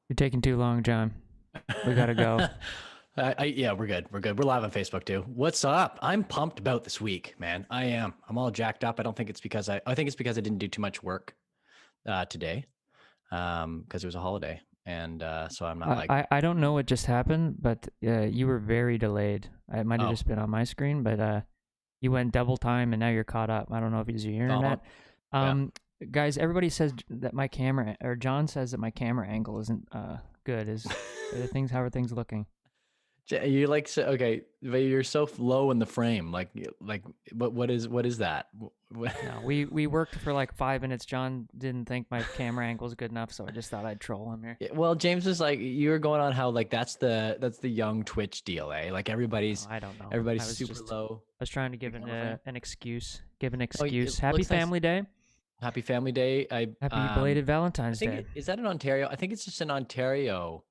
You're taking too long, John. We gotta go. Yeah, we're good. We're good. We're live on Facebook too. What's up? I'm pumped about this week, man. I am. I'm all jacked up. I don't think it's because I think it's because I didn't do too much work today, because it was a holiday, and so I'm not I, like, I, I don't know what just happened, but you were very delayed. It might have oh, just been on my screen, but you went double time and now you're caught up. I don't know if it's your oh, internet. yeah. Um, guys, everybody says that my camera, or John says that my camera angle isn't good. How are things looking? You like so okay, but you're so low in the frame. Like, what is that? No, we worked for like 5 minutes. John didn't think my camera angle was good enough, so I just thought I'd troll him here. Yeah, well, James is like you were going on how like that's the young Twitch deal, eh? Like No, I don't know. everybody's super low. I was trying to give Big low in the frame. an excuse. Give an Oh, it excuse. Happy looks nice. Family Day. Happy Family Day. Happy belated I Valentine's think Day. is that in Ontario? I think it's just an Ontario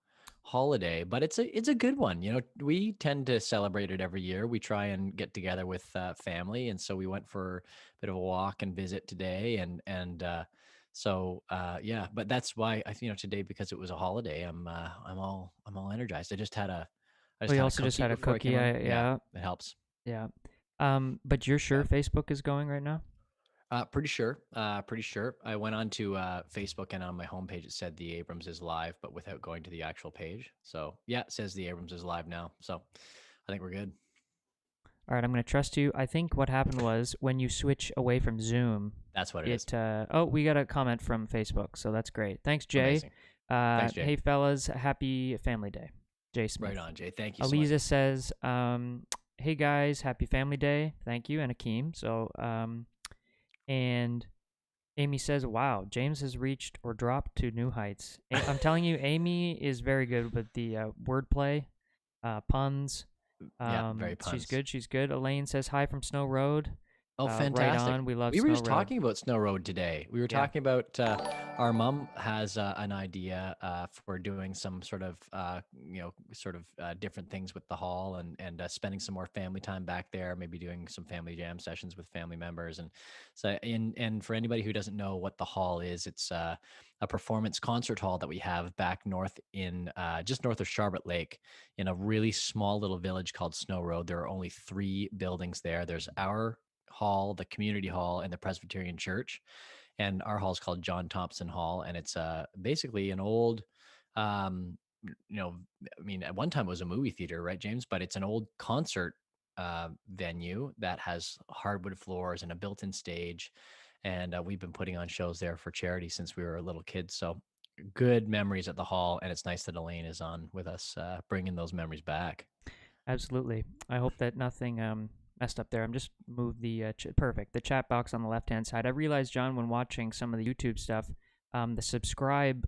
holiday, but it's a good one. You know, we tend to celebrate it every year. We try and get together with family, and so we went for a bit of a walk and visit today, and yeah. But that's why today, because it was a holiday. I'm all energized. I just We had a also just cookie had a before I came cookie. on. Yeah, Yeah, it helps. yeah. But you're sure Yeah. Facebook is going right now? Pretty sure. Pretty sure. I went on to Facebook, and on my homepage it said the Abrams is live, but without going to the actual page. So yeah, it says the Abrams is live now. So I think we're good. All right, I'm going to trust you. I think what happened was when you switch away from Zoom, That's what it is. oh, we got a comment from Facebook, so that's great. Thanks, Jay. Amazing. Thanks, Jay. Hey, fellas, happy Family Day. Jay Right Smith. on, Jay. Thank you so much. Aliza says, hey guys, happy Family Day. Thank you, and Akeem. So, and Amy says, wow, James has reached or dropped to new heights. I'm telling you, Amy is very good with the wordplay, puns. Yeah, very She's puns. good. She's good. Elaine says, hi from Snow Road. Oh, Right fantastic. on. We love We were Snow just Road. talking about Snow Road today. We were Yeah. talking about our mom has an idea for doing some sort of, different things with the hall and spending some more family time back there, maybe doing some family jam sessions with family members. And so, and for anybody who doesn't know what the hall is, it's a performance concert hall that we have back north in just north of Charlotte Lake in a really small little village called Snow Road. There are only 3 buildings there. There's our hall, the community hall, and the Presbyterian church. And our hall is called John Thompson Hall, and it's basically an old, um, I mean, at one time it was a movie theater, right, James? But it's an old concert venue that has hardwood floors and a built-in stage, and we've been putting on shows there for charity since we were little kids. So good memories at the hall, and it's nice that Elaine is on with us, bringing those memories back. Absolutely. I hope that nothing messed up there. I'm just moved the perfect the chat box on the left hand side. I realized, John, when watching some of the YouTube stuff, the subscribe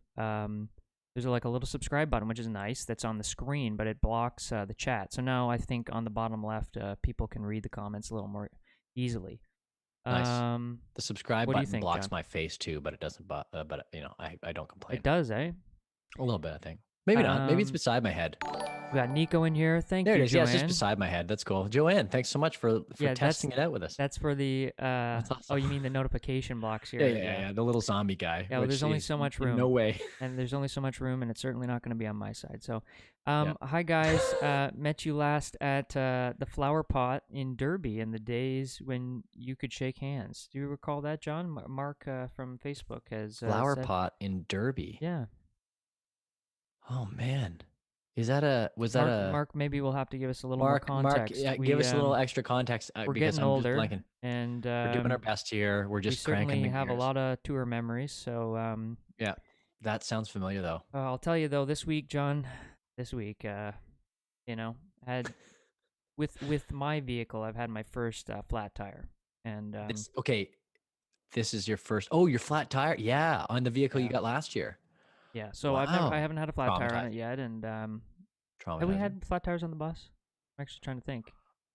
there's like a little subscribe button, which is nice. That's on the screen, but it blocks the chat. So now I think on the bottom left, people can read the comments a little more easily. Nice. The subscribe What do you button think, blocks John? my face too, but it doesn't. But I don't It complain. does, eh? A little bit, I think. Maybe not. Maybe it's Um, beside my head. we got Nico in here. Thank There it you, is. Yeah, it's just Joanne. beside my head. That's cool. Joanne, thanks so much for Yeah, testing it out with us. that's for the That's oh, awesome. you mean the notification blocks Yeah, here? yeah, yeah, Yeah. yeah. The little zombie guy, Yeah, well, which there's only is so much in no room, way. and there's only so much room, and it's certainly not going to be on my side. So, Yeah. hi guys, met you last at the Flower Pot in Derby in the days when you could shake hands. Do you recall that, John? Mark from Facebook has Flower said, pot in Derby. yeah. Oh man. Was that a Mark, maybe will have to give us a little more Mark, context. yeah, give We us a little extra context we're because getting I'm just older, blanking. and We're doing our best here. We're we just cranking certainly the have a gears. lot of tour memories. So, Yeah. That sounds familiar though. I'll tell you though, this week, John, this week, you know, had with my vehicle, I've had my first flat tire, and This okay. This is your first. Oh, your flat tire. Yeah, on the vehicle you yeah, got last year. yeah. So I Wow. haven't had a flat tire on it Traumatizing. yet, and have we Traumatizing. had flat tires on the bus? I'm actually trying to think.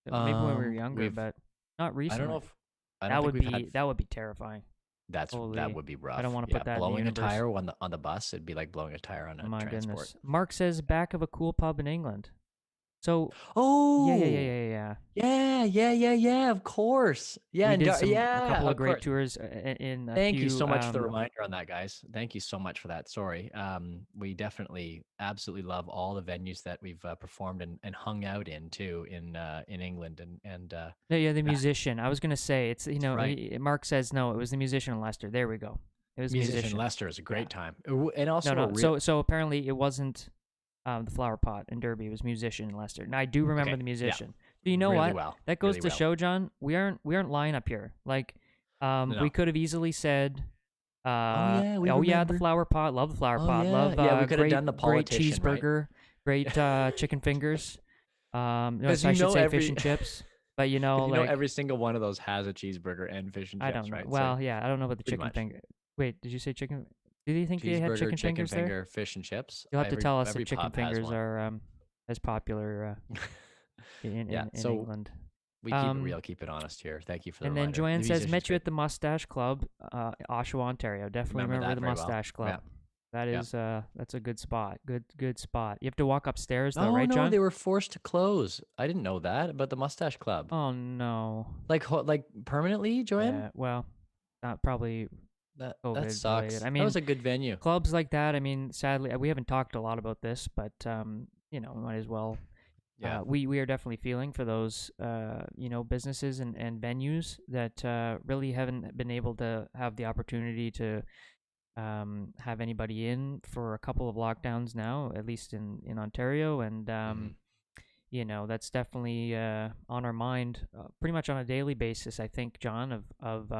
Maybe when we were younger, We've. but not I don't know recently. if. I don't think we've had. That would be terrifying. That Holy, would be I don't rough. want to Yeah, put that in the blowing a universe. tire on the bus. It'd be like blowing a tire on a My transport. goodness. Mark says back of a cool pub in England. So yeah, yeah, yeah, Oh, yeah, yeah. yeah. yeah. Of course. Yeah, We and did a yeah, couple of of great course. tours in a Thank you few. so much for the reminder on that, guys. Thank you so much for that. Sorry. We definitely absolutely love all the venues that we've performed and hung out in too in England and No, yeah, the that, musician. I was gonna say it's that's right. Mark says no. It was the musician in Leicester. There we go. It was the Musician musician. Leicester is a Yeah. great time, and No, also a no. real. So apparently it wasn't the Flower Pot in Derby. It was musician in Leicester. And I do remember Okay, the yeah, musician. So you know really what? well, That goes really to well. show, John. We aren't lying up here. Like, we No. could have easily said, Oh yeah, we oh yeah, the remember. Flower Pot. Love the Flower Oh Pot. yeah, Love yeah. We could have done the great politician, right? cheeseburger. Great chicken fingers. No, Because so I you should know say fish every, and chips. But you know, because you know like every single one of those has a cheeseburger and fish and I don't chips, know. right? So Well, yeah, I don't know about the pretty chicken much finger. Wait, did you say chicken? Did you think they had cheeseburger, chicken chicken fingers there? finger, fish and chips. You'll have to tell us if Every chicken pub has fingers one. are as popular Yeah. in So England. we keep it real, keep it honest here. Thank you for the And then reminder. Joanne The says, musician's met you great. at the Mustache Club, Oshawa, Ontario. Definitely Remember remember that the very well. Mustache Yeah. Club. That Yeah. is that's a good spot. Good spot. You have to walk upstairs though, Oh right, no, John? they were forced to close. I didn't know that about the Mustache Club. Oh no. Like permanently, Joanne? Yeah. Well, probably That COVID related. sucks. I That mean, was a good venue. clubs like that. I mean, sadly, we haven't talked a lot about this, but you know, we might as well. Yeah. We are definitely feeling for those you know, businesses and venues that really haven't been able to have the opportunity to have anybody in for a couple of lockdowns now, at least in Ontario, and Mhm. you know, that's definitely on our mind pretty much on a daily basis, I think, John, of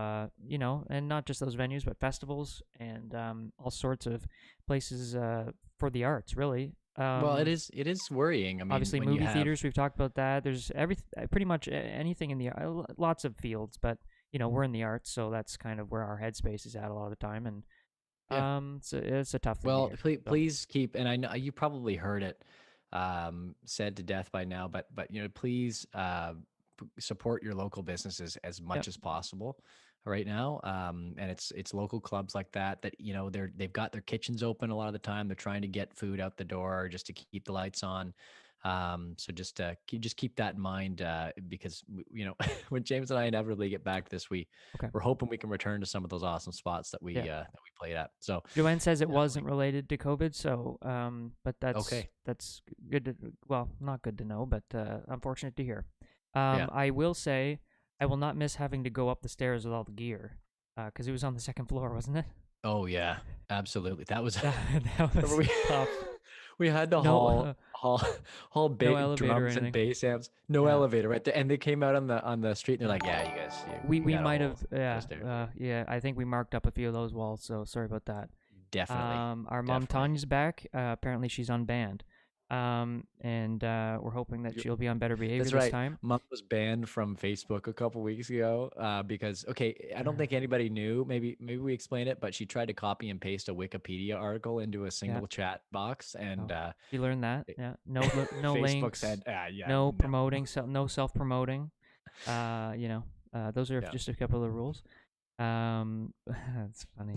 you know, and not just those venues, but festivals and all sorts of places for the arts, really. Well, it is worrying. I mean, Obviously, when you movie have theaters, we've talked about that. There's pretty much anything in the lots of fields, but you know, we're in the arts, so that's kind of where our headspace is at a lot of the time, and yeah. it's a tough thing to Well, hear. So please keep, and I know you probably heard it said to death by now, but you know, please support your local businesses as yep, much as possible right now. And it's local clubs like that you know they've got their kitchens open a lot of the time. They're trying to get food out the door just to keep the lights on. So just keep that in mind because you know when James and I inevitably get back to this, okay, we're hoping we can return to some of those awesome spots yeah. that we played at. So Joanne says it definitely wasn't related to COVID, so but okay. that's good to, well, not good to know, but unfortunate to hear. Yeah. I will say I will not miss having to go up the stairs with all the gear, because it was on the second floor, wasn't it? Oh yeah, absolutely. That was That, that remember was we tough. we had to No, haul no elevator or drums and anything. bass amps, no Yeah. elevator right there. And they came out on the street and they're Yeah. like, yeah, you guys, you We got a might whole have set of stairs. yeah, I think we marked up a few of those walls, so sorry about that. Definitely, Our mom definitely. Tanya's back. Apparently she's unbanned. And we're hoping that You- she'll be on better behavior That's this right. time. Mom was banned from Facebook a couple weeks ago because okay, I don't think anybody knew. Maybe we explained it, but she tried to copy and paste a Wikipedia article into a Yeah. single chat box, and Oh, you learned that. Yeah. No no Facebook links, said, yeah, no no, promoting, no self-promoting. You know, those are yeah, just a couple of the rules. That's funny.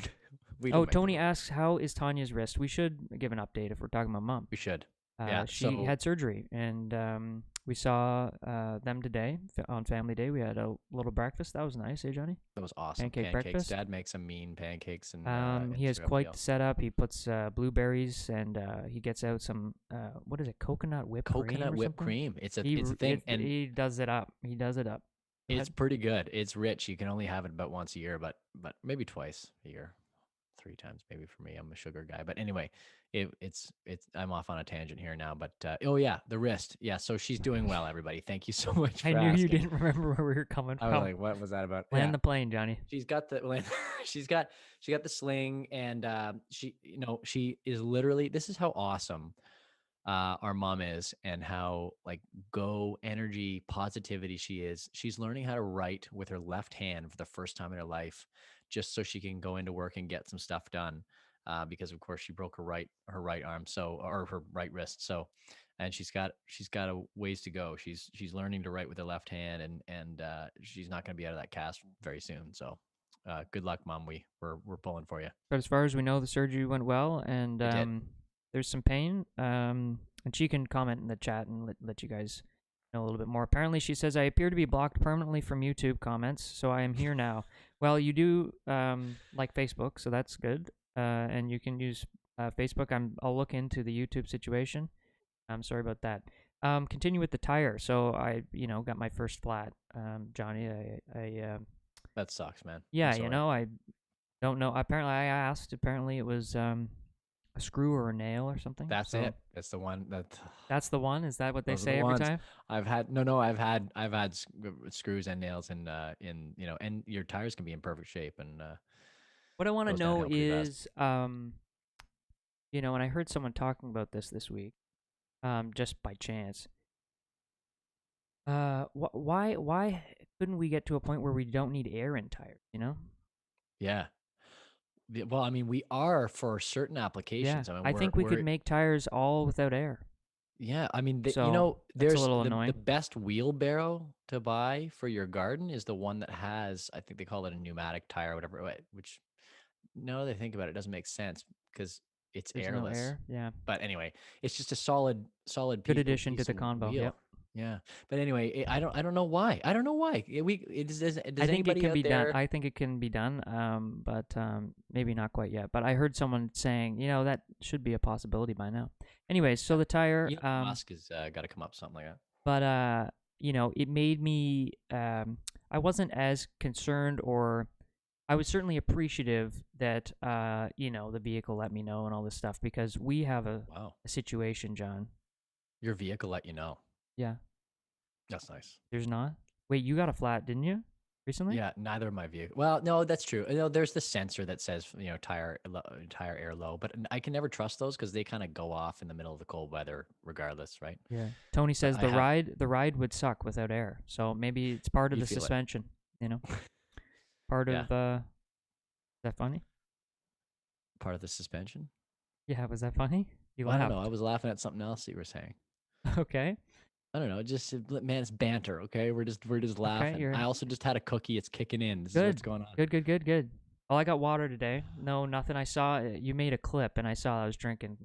we Oh, don't make the Tony rules. asks, how is Tanya's wrist? We should give an update if we're talking about mom. We should. Yeah. She So had surgery, and we saw them today on Family Day. We had a little breakfast. That was nice, eh, Johnny? that was awesome. Pancake Pancakes. breakfast. Dad makes some mean pancakes and He has it's a quite deal. the setup. He puts blueberries, and he gets out some what is it, coconut whipped cream Coconut or whipped something. cream. It's a thing, and He does it up. He does it up. Go it's ahead. pretty good. It's rich. You can only have it about once a year, but maybe twice a year, three times maybe for me. I'm a sugar guy, but anyway, it's. I'm off on a tangent here now, but oh yeah, the wrist. Yeah, so she's doing well. Everybody, thank you so much I for knew you asking. didn't remember where we were coming I was from. like, what was that about? Land Yeah, the plane, Johnny. she's got the she's got she got the sling and she you know she is literally this is how awesome our mom is and how like go energy positivity she is. She's learning how to write with her left hand for the first time in her life just so she can go into work and get some stuff done because of course she broke her right arm so or her right wrist so and she's got a ways to go. She's learning to write with her left hand and she's not going to be out of that cast very soon. So good luck, mom. We're pulling for you. But as far as we know, the surgery went well, and It did. there's some pain. And she can comment in the chat and let you guys know a little bit more. Apparently, she says I appear to be blocked permanently from YouTube comments, so I am here now. Well, you do like Facebook, so that's good. And you can use Facebook. I'll look into the YouTube situation. I'm sorry about that. Continue with the tire. So I, got my first flat, Johnny. That sucks, man. I'm Yeah, sorry. I don't know. Apparently, I asked. Apparently, it was a screw or a nail or something. That's So it. That's the one. That that's the one. Is that what they those are the say every ones. time? I've had no. I've had screws and nails in and your tires can be in perfect shape and What I want to goes know downhill pretty fast. is, and I heard someone talking about this week, just by chance. Why couldn't we get to a point where we don't need air in tires? Yeah. Well, I mean, we are for certain Yeah, applications. I mean, I we're think we could we're make tires all without air. yeah. I mean, So that's a there's little the annoying. best wheelbarrow to buy for your garden is the one that has, I think they call it a pneumatic tire or whatever. Which now that I think about it, it doesn't make sense because it's There's no airless. air. Yeah, But anyway, it's just a solid good addition to piece the of convo. Yep. wheel. Yeah. But anyway, I don't know why. I don't know why. I Does think it anybody can out be done. there? I think it can be done. But maybe not quite yet. But I heard someone saying, that should be a possibility by now. Anyways, so the tire. Elon Musk has got to come up with something like that. But it made me. I wasn't as concerned, or I was certainly appreciative that the vehicle let me know and all this stuff, because we have Wow. a situation, John. Your vehicle let you know. Yeah, That's nice. there's not. Wait, you got a flat, didn't you? Recently? Yeah, neither of my vehicle. Well, no, that's true. There's the sensor that says tire air low, but I can never trust those because they kind of go off in the middle of the cold weather, regardless, right? Yeah. Tony But says I have. the ride would suck without air. So maybe it's part of You the feel it. suspension, you know. Part Yeah, of is that funny? part of the suspension. Yeah, was that funny? You I don't know. I laughed. was laughing at something else that you were saying. Okay. I don't know. Just man, it's banter. Okay, we're just Okay, laughing. you're I also just had a cookie. It's kicking in. This is what's good. going on. Good, good, good, good. Well, I got water today. No, nothing. I saw you made a clip, and I saw I was drinking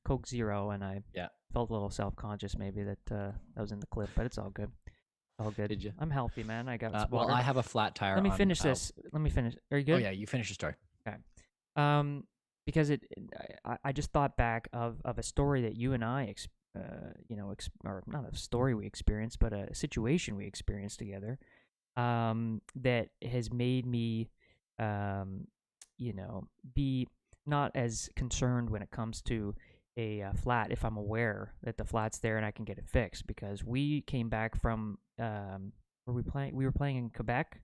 Coke Zero, and I Yeah. felt a little self-conscious maybe that was in the clip, but it's all good. All good. Did you? I'm healthy, man. I got some Well, water. I have a flat tire Let me on. finish this. Let me finish. Are you Oh good? yeah, you finish your story. Okay. Because I just thought back of a story that you and I, or not a story we experienced, but a situation we experienced together, that has made me, um, be not as concerned when it comes to a flat if I'm aware that the flat's there and I can get it fixed. Because we came back from, were we playing? We were playing in Quebec.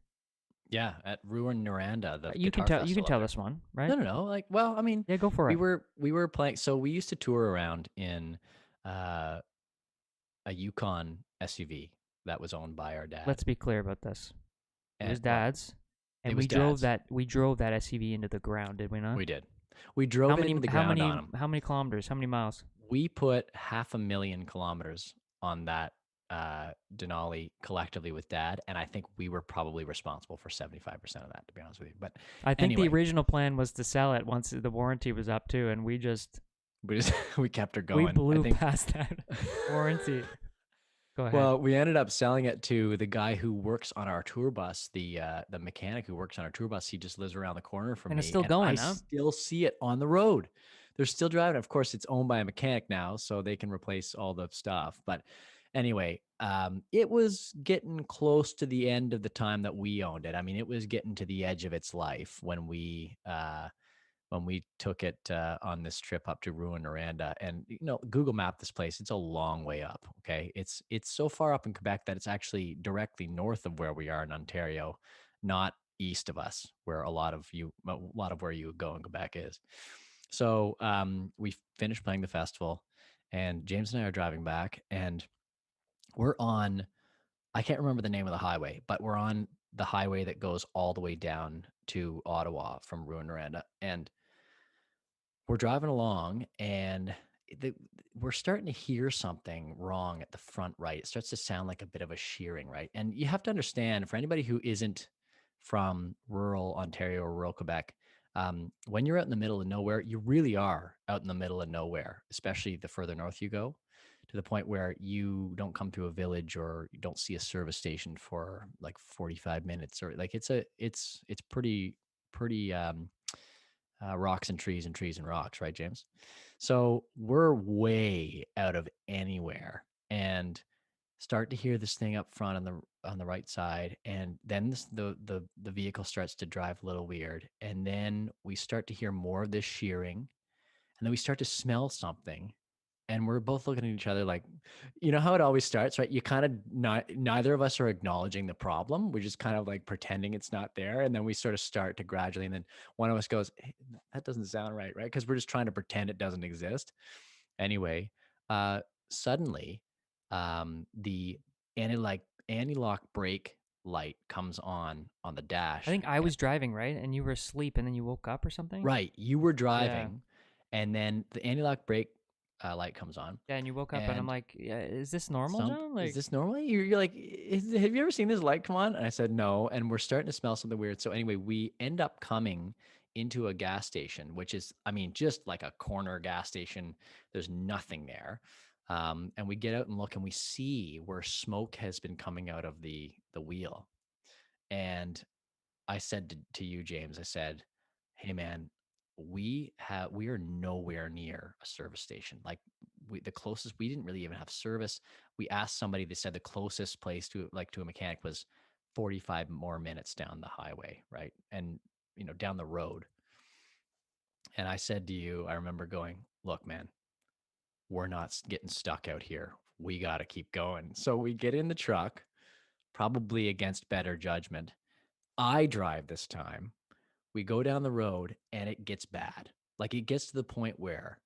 Yeah, at Ruin Noranda, the You can guitar tell. You can festival out tell there. this one, right? No, no, no. Like, well, I mean, Yeah, go for it. we were playing. So we used to tour around in uh, a Yukon SUV that was owned by our dad. Let's be clear about this. It And was what? Dad's, It and was we drove dad's. that SUV into the ground. Did we not? We did. We How drove it many? into the How ground many? on him. How many kilometers? How many miles? We put 500,000 kilometers on that Denali collectively with dad, and I think we were probably responsible for 75% of that, to be honest with you. But I think the anyway, original plan was to sell it once the warranty was up too, and we just we kept her we going. I blew think. past that warranty. Go ahead. Well, we ended up selling it to the guy who works on our tour bus, the mechanic who works on our tour bus. He just lives around the corner from And it's me, still and I going, huh? still see it on the road. They're still driving. Of course, it's owned by a mechanic now, so they can replace all the stuff. But anyway, it was getting close to the end of the time that we owned it. I mean, it was getting to the edge of its life when we took it on this trip up to Ruin Noranda. And Google Map this place. It's a long way up. Okay, it's so far up in Quebec that it's actually directly north of where we are in Ontario, not east of us, where a lot of where you go in Quebec is. So we finished playing the festival, and James and I are driving back, and we're on. I can't remember the name of the highway, but we're on the highway that goes all the way down to Ottawa from Ruin Noranda, and we're driving along and the, we're starting to hear something wrong at the front right. It starts to sound like a bit of a shearing, right? And you have to understand, for anybody who isn't from rural Ontario or rural Quebec, when you're out in the middle of nowhere, you really are out in the middle of nowhere, especially the further north you go to to the point where you don't come to a village or you don't see a service station for like 45 minutes, or like it's pretty rocks and trees and trees and rocks, right, James? So we're way out of anywhere and start to hear this thing up front on the right side, and then the vehicle starts to drive a little weird, and then we start to hear more of this shearing, and then we start to smell something, and we're both looking at each other like, you know how it always starts, right? You kind of not neither of us are acknowledging the problem. We're just kind of like pretending it's not there, and then we sort of start to gradually, and then one of us goes, hey, that doesn't sound right, right? Because we're just trying to pretend it doesn't exist. Anyway, uh, suddenly, the anti-lock brake light comes on the I dash. think I was driving, right? And you were asleep, and then you woke up or something. Right, you were Yeah. driving, and then the anti-lock brake light comes on, Yeah, and you woke up, and I'm and like, yeah, is this normal, John? is Like, this normal? You're like, have you ever seen this light come on? And I said no, and we're starting to smell something weird. So anyway, we end up coming into a gas station, which is, I mean, just like a corner gas station. There's nothing there, and we get out and look, and we see where smoke has been coming out of the wheel. And I said to you, James, I said, "Hey, man, we are nowhere near a service station. Like the closest, we didn't really even have service. We asked somebody. They said the closest place to a mechanic was 45 more minutes down the highway, right? And down the road. And I said to you, I remember going, look, man, we're not getting stuck out here. We got to keep going. So we get in the truck, probably against better judgment. I drive this time. We go down the road and it gets bad. Like it gets to the point where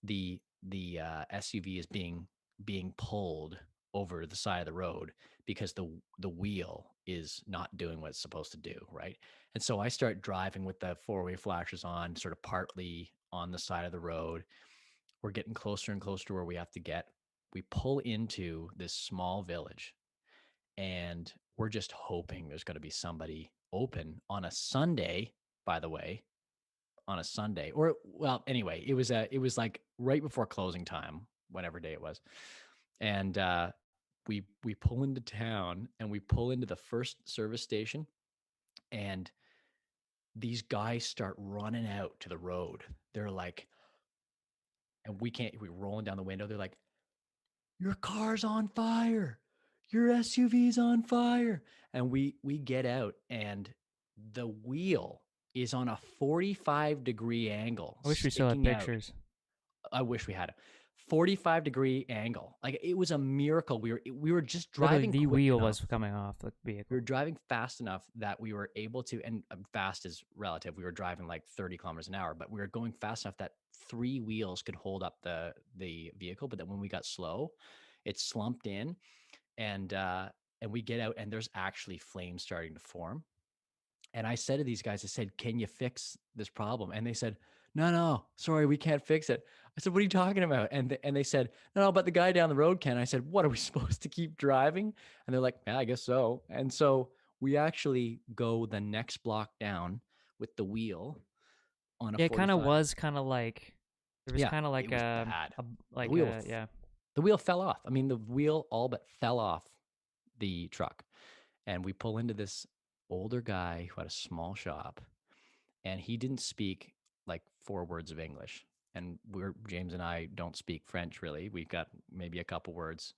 the SUV is being pulled over the side of the road because the wheel is not doing what it's supposed to do, right? And so I start driving with the four-way flashers on, sort of partly on the side of the road. We're getting closer and closer to where we have to get. We pull into this small village, and we're just hoping there's going to be somebody open on a Sunday, by the way, on a Sunday. Or well, anyway, it was like right before closing time, whatever day it was. And we pull into town, and we pull into the first service station, and these guys start running out to the road. They're like, and we're rolling down the window. They're like, your car's on fire. Your SUV's on fire. And we get out, and the wheel is on a 45-degree angle I wish we still had sticking out. pictures. I wish we had a 45-degree angle. Like it was a miracle. We were just Literally, driving the quick wheel enough. was coming off the We vehicle. were driving fast enough that we were able to, and fast is relative. We were driving like 30 kilometers an hour, but we were going fast enough that three wheels could hold up the vehicle. But then when we got slow, it slumped in, and we get out, and there's actually flames starting to form. And I said to these guys, I said, can you fix this problem? And they said, no, sorry, we can't fix it. I said, what are you talking about? And they said, no, but the guy down the road can. I said, what, are we supposed to keep driving? And they're like, yeah, I guess so. And so we actually go the next block down with the wheel on a Yeah, it kind of 45. was kind of like there was Yeah, kind of it like was bad. a The like wheel, a yeah. the wheel fell off. I mean, the wheel all but fell off the truck. And we pull into this older guy who had a small shop, and he didn't speak like 4 words of English. And James and I don't speak French really. We've got maybe a couple words.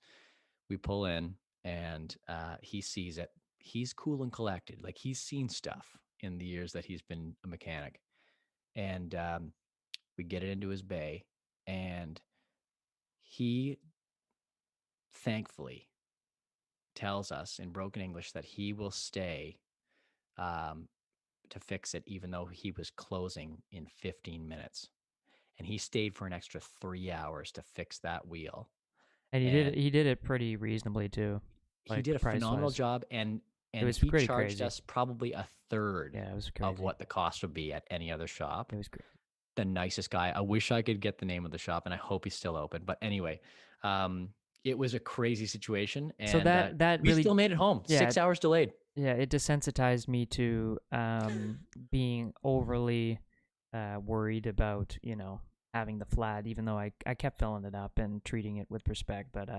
We pull in, and he sees it. He's cool and collected. Like he's seen stuff in the years that he's been a mechanic. And we get it into his bay, and he thankfully tells us in broken English that he will stay um, to fix it, even though he was closing in 15 minutes. And he stayed for an extra 3 hours to fix that wheel. And And he did it pretty reasonably too, he like did a price phenomenal wise. job. It And was he pretty charged crazy. us probably a third Yeah, it was of crazy. what the cost would be at any other shop. It was crazy. The nicest guy. I wish I could get the name of the shop, and I hope he's still open. But anyway, it was a crazy situation, So and that we really still made it home. yeah 6 hours delayed. yeah it desensitized me to being overly worried about having the flat, even though I kept filling it up and treating it with respect. But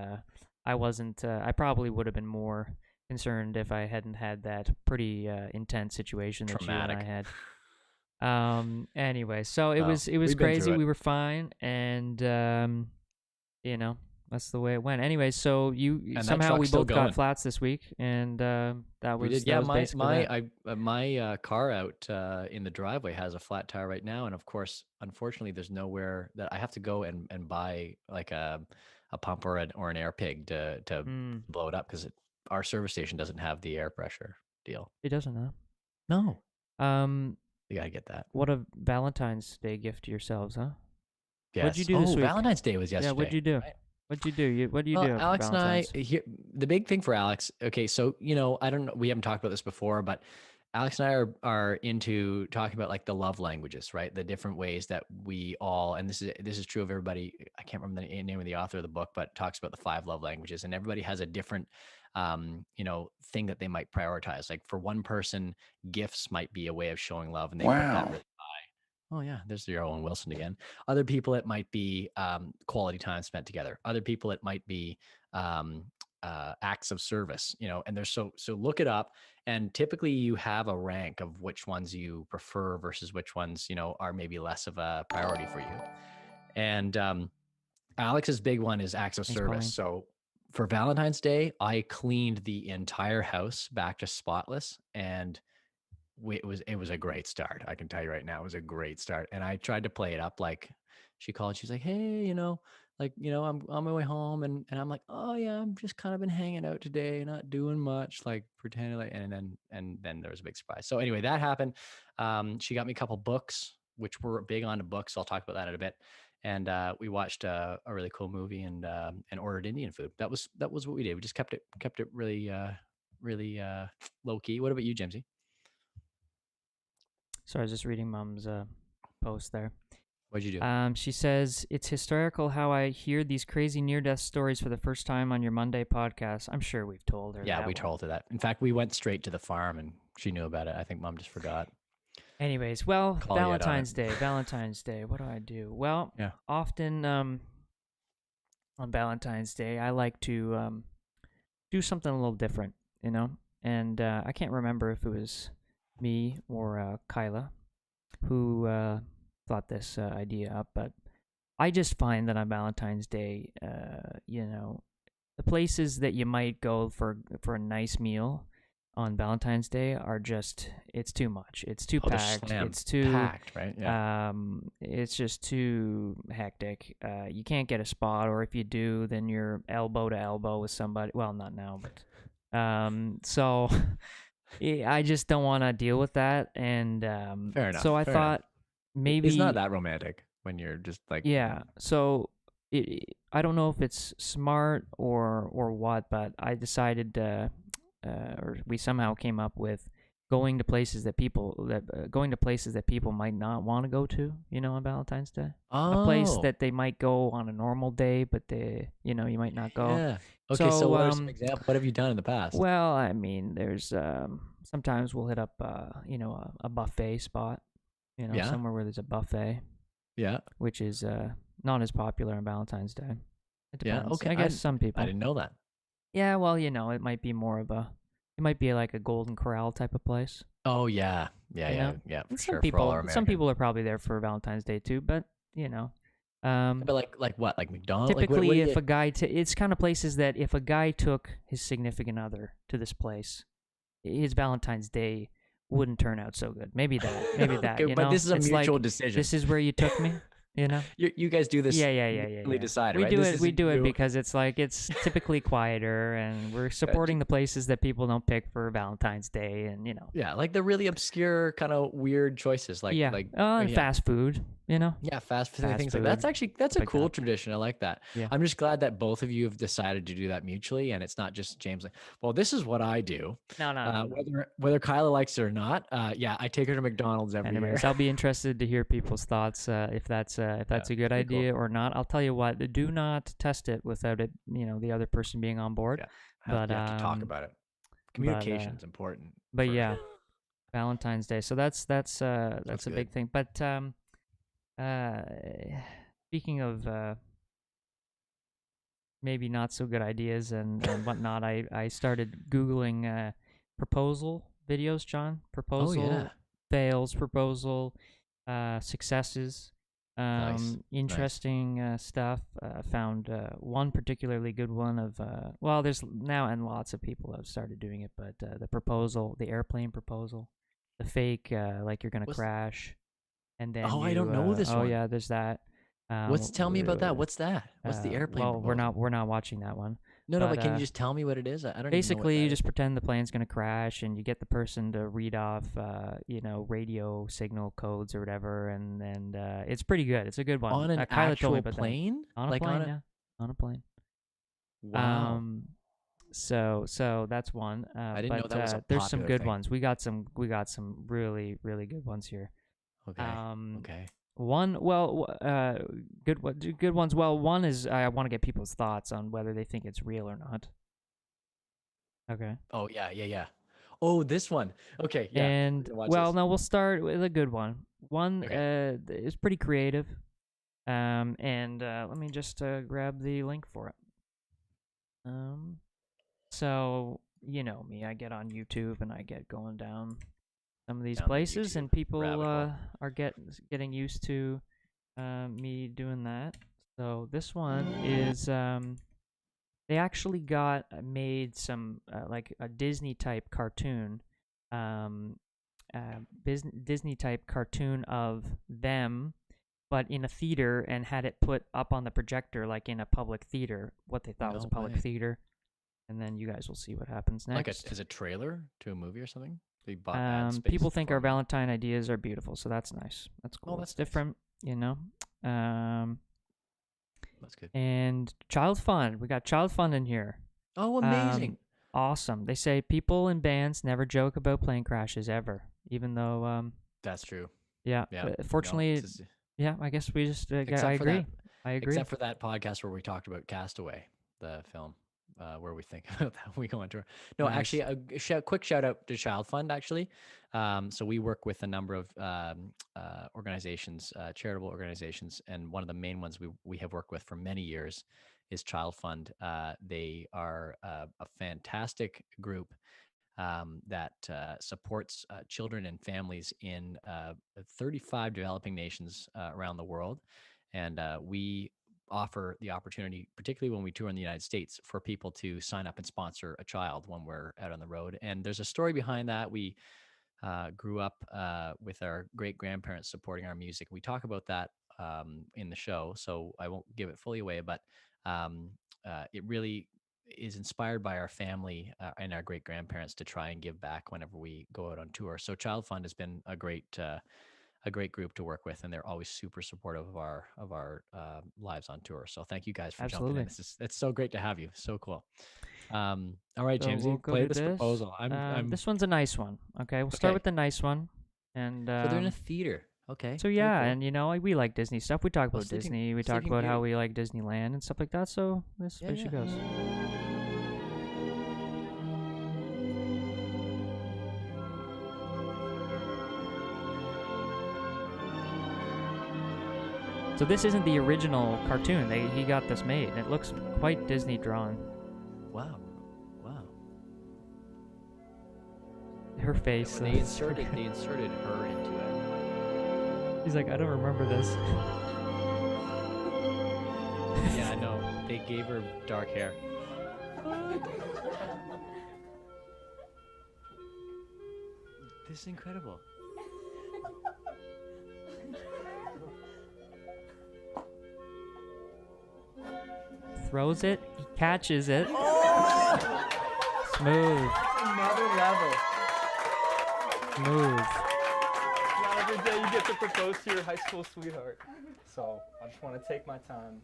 I wasn't. I probably would have been more concerned if I hadn't had that pretty intense situation that you and I Traumatic. had. Anyway, so it Well, was we've been through crazy. it. We were fine, and you know, that's the way it went. Anyway, so you And that somehow we truck's still both got going. flats this week, and We did. that Yeah, was basically that. my car out in the driveway has a flat tire right now, and of course, unfortunately, there's nowhere that I have to go and buy like a pump or an air pig to Hmm. blow it up because our service station doesn't have the air pressure deal. It doesn't know. No, Um, you gotta get that. what a Valentine's Day gift to yourselves, huh? What'd you Yes. do this Oh, week? Valentine's Day was Yeah, what'd yesterday. you do? Right? What'd you do? What do you Well, do for Alex and I Valentine's? here the big thing for Alex, okay, so I don't know, we haven't talked about this before, but Alex and I are into talking about like the love languages, right? The different ways that we all, and this is true of everybody. I can't remember the name of the author of the book, but talks about the five love languages, and everybody has a different thing that they might prioritize. Like for one person, gifts might be a way of showing love, and they put that Wow. really high. Oh yeah, there's your Owen Wilson again. Other people, it might be quality time spent together. Other people, it might be um, acts of service. And there's so look it up. And typically, you have a rank of which ones you prefer versus which ones are maybe less of a priority for you. And Alex's big one is acts of Thanks, service. Pauline. So for Valentine's Day, I cleaned the entire house back to spotless, and it was a great start. I can tell you right now, it was a great start. And I tried to play it up like she called. She's like, "Hey, I'm on my way home," and I'm like, "Oh yeah, I'm just kind of been hanging out today, not doing much, like pretending like." And then there was a big surprise. So anyway, that happened. She got me a couple books, which we're big on to books. So I'll talk about that in a bit. And we watched a really cool movie and ordered Indian food. That was what we did. We just kept it really low key. What about you, Jamesy? So I was just reading Mom's post there. What'd you do? She says, "It's hysterical how I hear these crazy near-death stories for the first time on your Monday podcast." I'm sure we've told her Yeah, that we one. told her that. In fact, we went straight to the farm and she knew about it. I think Mom just forgot. Anyways, well, Call you out on it. Valentine's Day. Valentine's Day. What do I do? Well, Yeah. often on Valentine's Day, I like to do something a little different, you know? And I can't remember if it was me or Kyla who thought this idea up, but I just find that on Valentine's Day, the places that you might go for a nice meal on Valentine's Day are just it's too much. It's too Oh, they're packed. slam It's too packed, right? Yeah. it's just too hectic. You can't get a spot, or if you do, then you're elbow to elbow with somebody. Well, not now, but so I just don't want to deal with that. And Fair enough. so I Fair enough. thought It's not maybe that romantic when you're just like, yeah. So I don't know if it's smart or what, but I decided, or we somehow came up with going to places that people might not want to go to. On Valentine's Day, a place oh, that they might go on a normal day, but you might not go. yeah. Okay, so So what are some examples? What have you done in the past? well, I mean, there's sometimes we'll hit up a buffet spot, Yeah. somewhere where there's a buffet, Yeah. which is not as popular on Valentine's Day. It Yeah. depends. Okay. I guess some people. I didn't know that. Yeah, well, it might be it might be like a Golden Corral type of place. Oh, yeah. Yeah. You Yeah. know? Yeah. And For sure. For all our some Americans. people are probably there for Valentine's Day too, but But like what? Like McDonald's? Like what do typically you? if a guy, it's kind of places that if a guy took his significant other to this place, his Valentine's Day wouldn't turn out so good. Maybe that, Okay, but this is a It's mutual like, decision. this is where you took me, you know? You guys do this. Yeah. mutually decided, We right? do This it. We isn't do it you. because it's like it's typically quieter, and we're supporting the places that people don't pick for Valentine's Day, and Yeah, like the really obscure kind of weird choices, like yeah. like And yeah, fast food, yeah, fast food fast things like food, that's a like cool that. tradition. I like that. Yeah. I'm just glad that both of you have decided to do that mutually, and it's not just James like, well, this is what I do. No. Whether Kyla likes it or not, yeah, I take her to McDonald's every year. Anyways, I'll be interested to hear people's thoughts if that's a good pretty cool. idea or not. I'll tell you what, do not test it without it, the other person being on board. Yeah, you But have to talk about it. Communication's important. But yeah, Valentine's Day. So that's a good. big thing. But uh, speaking of maybe not so good ideas and whatnot, I started Googling proposal videos, John. Oh yeah. Proposal fails, proposal successes, Nice. Nice. interesting stuff. Found one particularly good one of, well, there's now, and lots of people have started doing it, but the proposal, the airplane proposal, the fake, like you're going to What's crash, and then Oh, I don't know this oh one. yeah, there's that. What's Tell me about that. What's that? What's the airplane Well, proposal? we're not watching that one, No, no, but but can you just tell me what it is? I don't even know what basically you that is. just pretend the plane's gonna crash, and you get the person to read off, radio signal codes or whatever, and it's pretty good. It's a good one. On an Kyla told me actual about that one. plane? On a Like on plane, a yeah, on a plane. Wow. Um, so that's one. I didn't know But that was a there's some popular good thing. ones. We got some really really good ones here. Okay. Um, Okay. One, well, good ones. Well, one is I want to get people's thoughts on whether they think it's real or not. Okay. Oh yeah, yeah, yeah. Oh, this one. Okay, yeah. We're And gonna watch well, this. no, we'll start with a good one. One Okay. is pretty creative. And let me just grab the link for it. Um, so you know me, I get on YouTube and I get going down some of these Down the places, YouTube and people rabbit hole. are getting used to me doing that. So this one is they actually got made some like a Disney type cartoon, um, Disney type cartoon of them, but in a theater, and had it put up on the projector like in a public theater, what they thought was a No public way. theater, and then you guys will see what happens Like next. as a trailer to a movie or something? They bought ad space People think for our a movie. Valentine ideas are beautiful, so that's nice. That's Oh, cool. It's that's nice. different, you know. Um, That's good. and child fun. We got child fun in here. Oh, Um, amazing. awesome. They say people in bands never joke about plane crashes ever, even though, That's true. yeah. Yeah. No, Fortunately, this is yeah. I guess we just. I except for that agree. I agree. except for that podcast where we talked about Castaway, the film, where we think about that. We go into no, Nice. actually, quick shout out to Child Fund. Actually, so we work with a number of organizations, charitable organizations, and one of the main ones we have worked with for many years is Child Fund. They are a fantastic group that supports children and families in 35 developing nations around the world. And we offer the opportunity, particularly when we tour in the United States, for people to sign up and sponsor a child when we're out on the road. And there's a story behind that. We grew up with our great grandparents supporting our music. We talk about that in the show, so I won't give it fully away, but it really is inspired by our family and our great grandparents to try and give back whenever we go out on tour. So Child Fund has been a great group to work with, and they're always super supportive of our lives on tour. So thank you guys for jumping in. Absolutely. It's so great to have you. So cool. All right, So we'll Jamesy, go play to this this. proposal. I'm This one's a nice one. Okay, we'll start okay. with the nice one, and So they're in a theater. Okay, so very yeah, cool. and we like Disney stuff. We talk Well, about Disney. We talk sleeping about how Beauty. we like Disneyland and stuff like that. So this Yeah, way she yeah. goes. So this isn't the original cartoon. He got this made. It looks quite Disney drawn. Wow, wow. Her face. When they inserted her into it. He's like, I don't remember this. Yeah, I know. They gave her dark hair. This is incredible. Throws it. He catches it. Oh! Smooth. Another level. Smooth. Not every day you get to propose to your high school sweetheart. So I just want to take my time,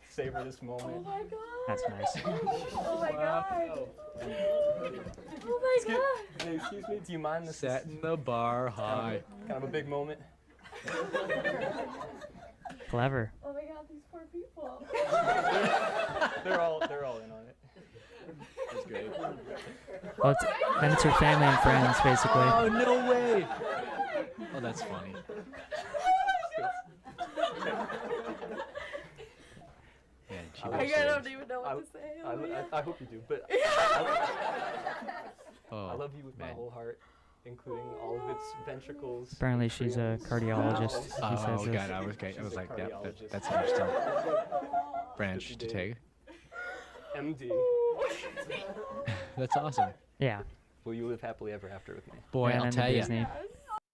savor this moment. Oh my god. That's nice. Oh my Wow. god. Oh my Excuse, god. hey, excuse me, do you mind this? Setting the bar high. Kind of a big moment. Clever. Oh my god, these poor people. They're all in on it. That's great. Well, then it's her family and friends, basically. Oh, no way. Oh, that's funny. She I loves love I don't syringe. even know what to say. I, Oh, yeah. I hope you do, but Oh, I love you with my man. whole heart, including all of its ventricles. Apparently she's a nutrients, cardiologist. valves. He Oh, says this. God, I was She's a like, yeah, cardiologist. that's an interesting branch to did. take. MD. That's awesome. Yeah. Will you live happily ever after with me? Boy, And I'll then the tell you. Disney.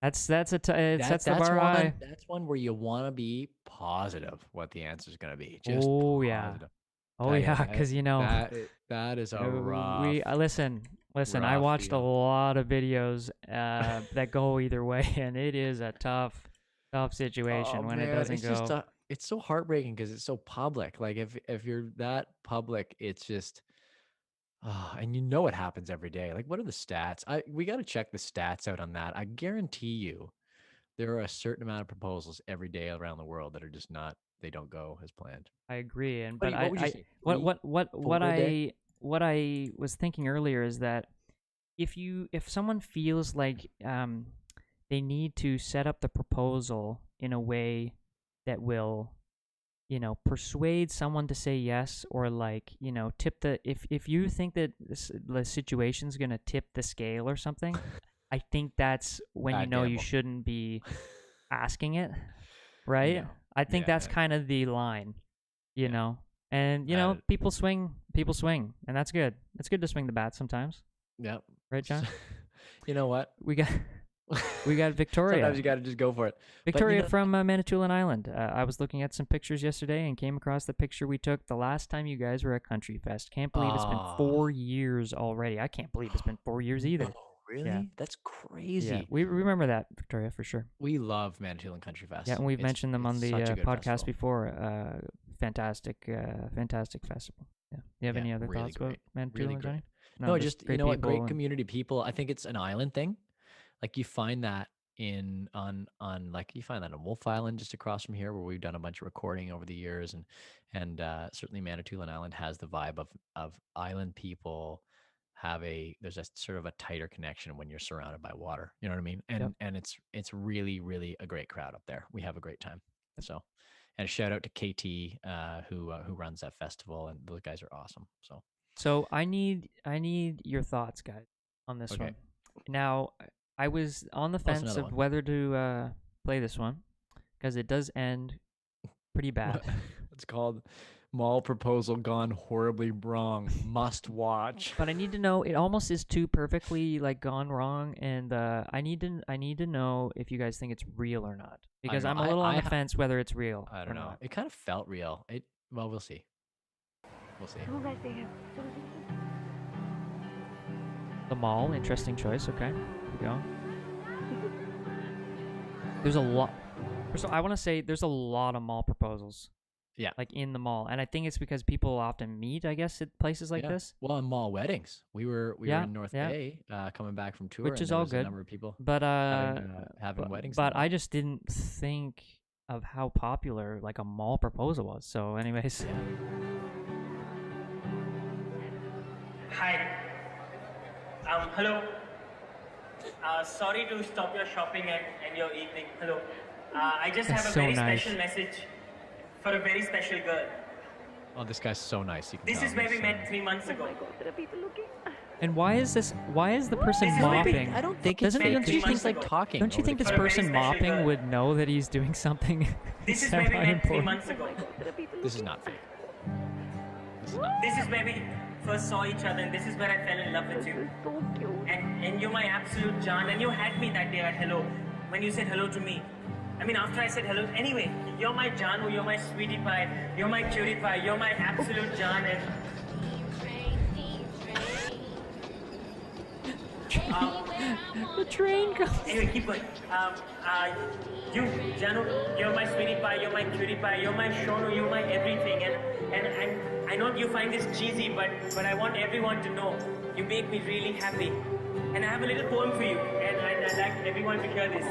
That's it sets the That's bar high. That's one where you want to be positive what the answer is going to be. Just Oh, yeah. positive. Oh Tell ya, yeah, because that is a rough. we listen. I rough watched a deal. lot of videos that go either way, and it is a tough situation Oh, when it man, doesn't it's go. just it's so heartbreaking because it's so public. Like if you're that public, it's just and you know it happens every day. Like what are the stats? We got to check the stats out on that. I guarantee you there are a certain amount of proposals every day around the world that are just not, they don't go as planned. I agree, and What but would you I say? 4 a day? what I was thinking earlier is that if someone feels like they need to set up the proposal in a way that will persuade someone to say yes, or like tip the if you think that the situation's gonna tip the scale or something, I think that's when you Bad know you gamble. shouldn't be asking it, right? Yeah. I think Yeah, that's yeah. kind of the line, you Yeah. know. And That- people swing, and that's good. It's good to swing the bat sometimes, Yep. right, John? You know what? We got Victoria. Sometimes you got to just go for it. Victoria know- from Manitoulin Island. I was looking at some pictures yesterday and came across the picture we took the last time you guys were at Country Fest. Can't believe it's been Aw. 4 years already. I can't believe it's been 4 years either. No, really? That's crazy. Yeah, we remember that, Victoria, for sure. We love Manitoulin Country Fest. Yeah, and we've It's- mentioned them on it's the such a good podcast festival. before. Fantastic festival. Yeah. Do you have Yeah, any other really thoughts about great. Manitoulin, Really great. Johnny? No, just you know what, people great and- community people. I think it's an island thing. Like you find that on like you find that on Wolf Island just across from here, where we've done a bunch of recording over the years, and certainly Manitoulin Island has the vibe of island people there's a sort of a tighter connection when you're surrounded by water. You know what I mean? And it's really, really a great crowd up there. We have a great time. So, and a shout out to KT who runs that festival, and those guys are awesome. So I need your thoughts, guys, on this Okay. one. Now, I was on the What's fence another of one? whether to play this one because it does end pretty bad. It's called Mall Proposal Gone Horribly Wrong. Must watch. But I need to know. It almost is too perfectly like gone wrong, and I need to know if you guys think it's real or not, because know. I'm a little on I the fence whether it's real. I or don't know. not. It kind of felt real. Well, we'll see. We'll see. The mall, interesting choice. Okay, keep going. There's a lot. First of all, I want to say there's a lot of mall proposals. Yeah. Like in the mall, and I think it's because people often meet, I guess, at places like Yeah. this. Well, in mall weddings, we were Yeah, in North yeah. Bay, coming back from tour, Which and is there all was good. a number of people But having weddings. But I just didn't think of how popular like a mall proposal was. So, anyways, Hi. Hello. Sorry to stop your shopping and your evening. Hello. I just That's have a so very nice. special message for a very special girl. Oh, this guy's so nice. You can This tell is where we he's, met 3 months ago. and why is the person This is maybe- mopping? I don't think it's Doesn't- fake. don't you It's just think- like talking. Don't you over think the this For a very person special mopping girl. would know that he's doing something? This is where we met 3 semi-important? months ago. This is not fake. This is not. This is where we first saw each other, and this is where I fell in love with you. And you're my absolute John, and you had me that day at hello when you said hello to me. I mean, after I said hello, anyway, you're my Janu, you're my sweetie pie, you're my cutie pie, you're my absolute John, and The train comes. anyway, keep going. You, Janu, you're my sweetie pie, you're my cutie pie, you're my Shonu, you're my everything, and I know you find this cheesy, but I want everyone to know you make me really happy. And I have a little poem for you, and I'd like everyone to hear this.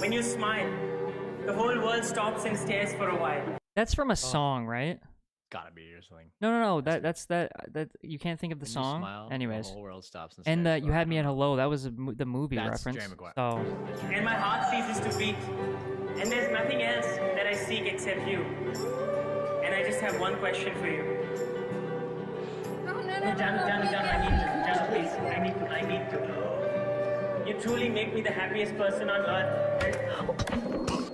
When you smile, the whole world stops and stares for a while. That's from a song, right? Gotta be your thing. No. That's that you can't think of the When you song. smile, Anyways, the whole world stops and and stares you for had me I at don't know. hello. That was the movie That's reference. Jerry Maguire. So And my heart ceases to beat. And there's nothing else that I seek except you. And and I just have one question for you. No, John, I need to. John, please, I need to. You truly make me the happiest person on earth.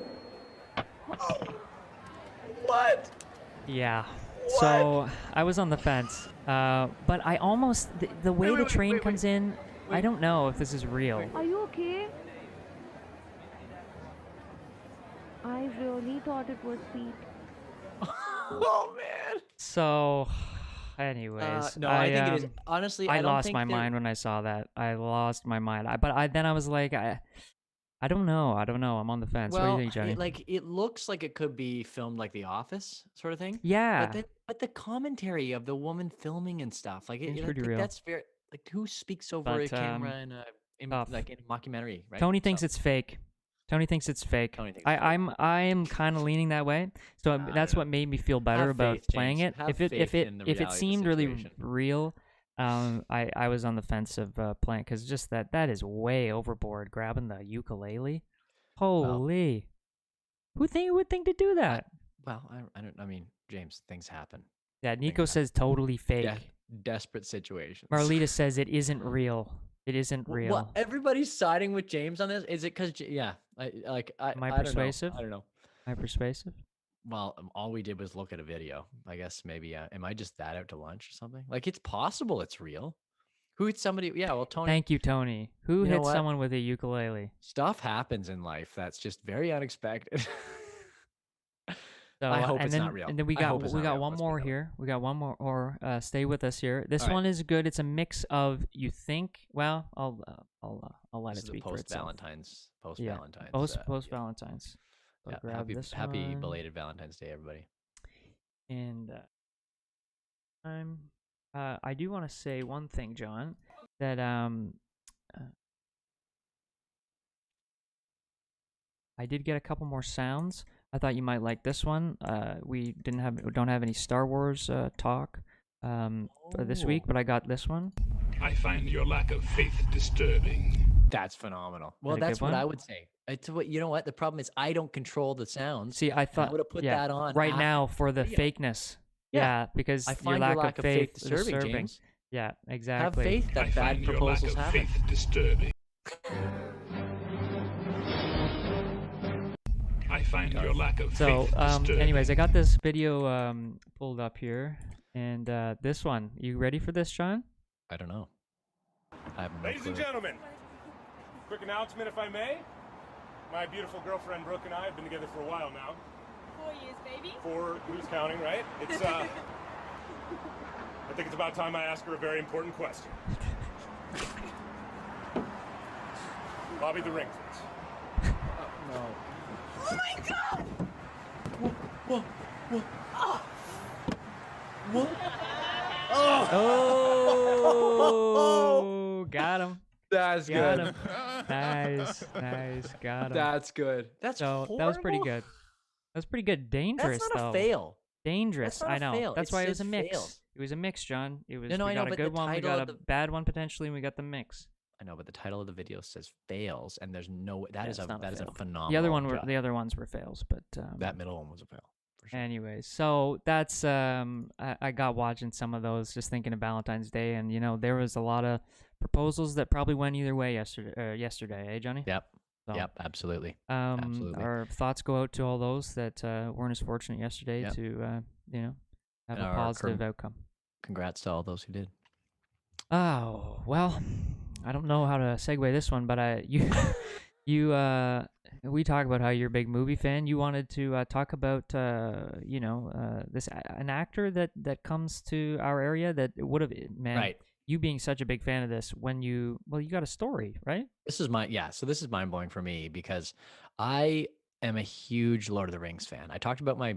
What? Yeah. So I was on the fence, but I almost the way the train comes in. I don't know if this is real. Are you okay? I really thought it was Pete. Oh man. So, anyways, No, I think it is. Honestly, I I don't lost think my mind when I saw that. I lost my mind. Then I was like, I don't know. I don't know. I'm on the fence. What do you think, Johnny? it looks like it could be filmed like The Office sort of thing. Yeah. But the commentary of the woman filming and stuff, like Seems it, pretty like real. that's very like who speaks over a But, camera in a tough. like in a mockumentary, right? Tony thinks So, it's fake. Tony thinks it's fake. Tony thinks it's fake. I'm kind of leaning that way. So that's what made me feel better Have about faith, playing James. it. Have If it faith in the if it reality of the seemed really situation. real, I was on the fence of playing because just that is way overboard. Grabbing the ukulele, holy, who would think to do that? Well, I don't. I mean, James, things happen. Yeah, Nico happen. says totally fake. Desperate situations. Marlita says it isn't real. It isn't real. Well, everybody's siding with James on this. Is it because? Yeah, Am I don't know. persuasive? I don't know. Am I persuasive? Well, all we did was look at a video. I guess maybe. Am I just that out to lunch or something? Like it's possible it's real. Who hit somebody? Yeah, well, Tony. Thank you, Tony. Who You know hit what? someone with a ukulele? Stuff happens in life that's just very unexpected. So, I hope and it's then, not real. And then we I got hope it's not real. one Let's put it more that way. here. We got one more. Or stay with us here. This All right. one is good. It's a mix of you think. Well, I'll let This it is a speak for post itself. Valentine's. Post Yeah. Valentine's. Post Valentine's. So Yeah, grab this happy one. belated Valentine's Day, everybody. And I do want to say one thing, John. That I did get a couple more sounds. I thought you might like this one. We don't have any Star Wars talk for this week, but I got this one. I find your lack of faith disturbing. That's phenomenal. Well, That a that's good what one? I would say. It's what you know. What the problem is, I don't control the sounds. See, I thought would have put yeah, that on right after now for the video. fakeness. Yeah. Yeah, because I your find lack, of faith disturbing, James. Yeah, Have exactly. faith that I bad find your lack proposals of happen. faith disturbing. I find your lack of So, faith disturbing. anyways, I got this video pulled up here, and this one. You ready for this, John? I don't know. I have no Ladies and clue. gentlemen, quick announcement if I may. My beautiful girlfriend Brooke and I have been together for a while now. 4 years, baby. For who's counting, right? It's I think it's about time I ask her a very important question. Bobby the ring, please. No. Oh my god! Oh, got him. That's Got good. him. Nice, got him. That's good. That's So horrible. that was pretty good. That was pretty good. Dangerous That's not though. a fail. Dangerous. That's not I a know. fail. That's It why it was a says mix. fail. It was a mix, John. It was. No, we I know, got a but good the one. We title got of a the- bad one potentially, and we got the mix. I know, but the title of the video says fails, and there's no. That Yeah, is it's not that is a fail. phenomenal. The other one were job. the other ones were fails, but That middle one was a fail. For sure. anyways, so that's I got watching some of those, just thinking of Valentine's Day, and there was a lot of proposals that probably went either way yesterday, eh, Johnny? Yep. So, Yep. Absolutely. absolutely. Our thoughts go out to all those that weren't as fortunate yesterday Yep. to have And a our positive outcome. Congrats to all those who did. Oh well, I don't know how to segue this one, but we talk about how you're a big movie fan. You wanted to talk about this an actor that comes to our area that would have Right. You being such a big fan of this, when you got a story, right? This is so this is mind blowing for me because I am a huge Lord of the Rings fan. I talked about my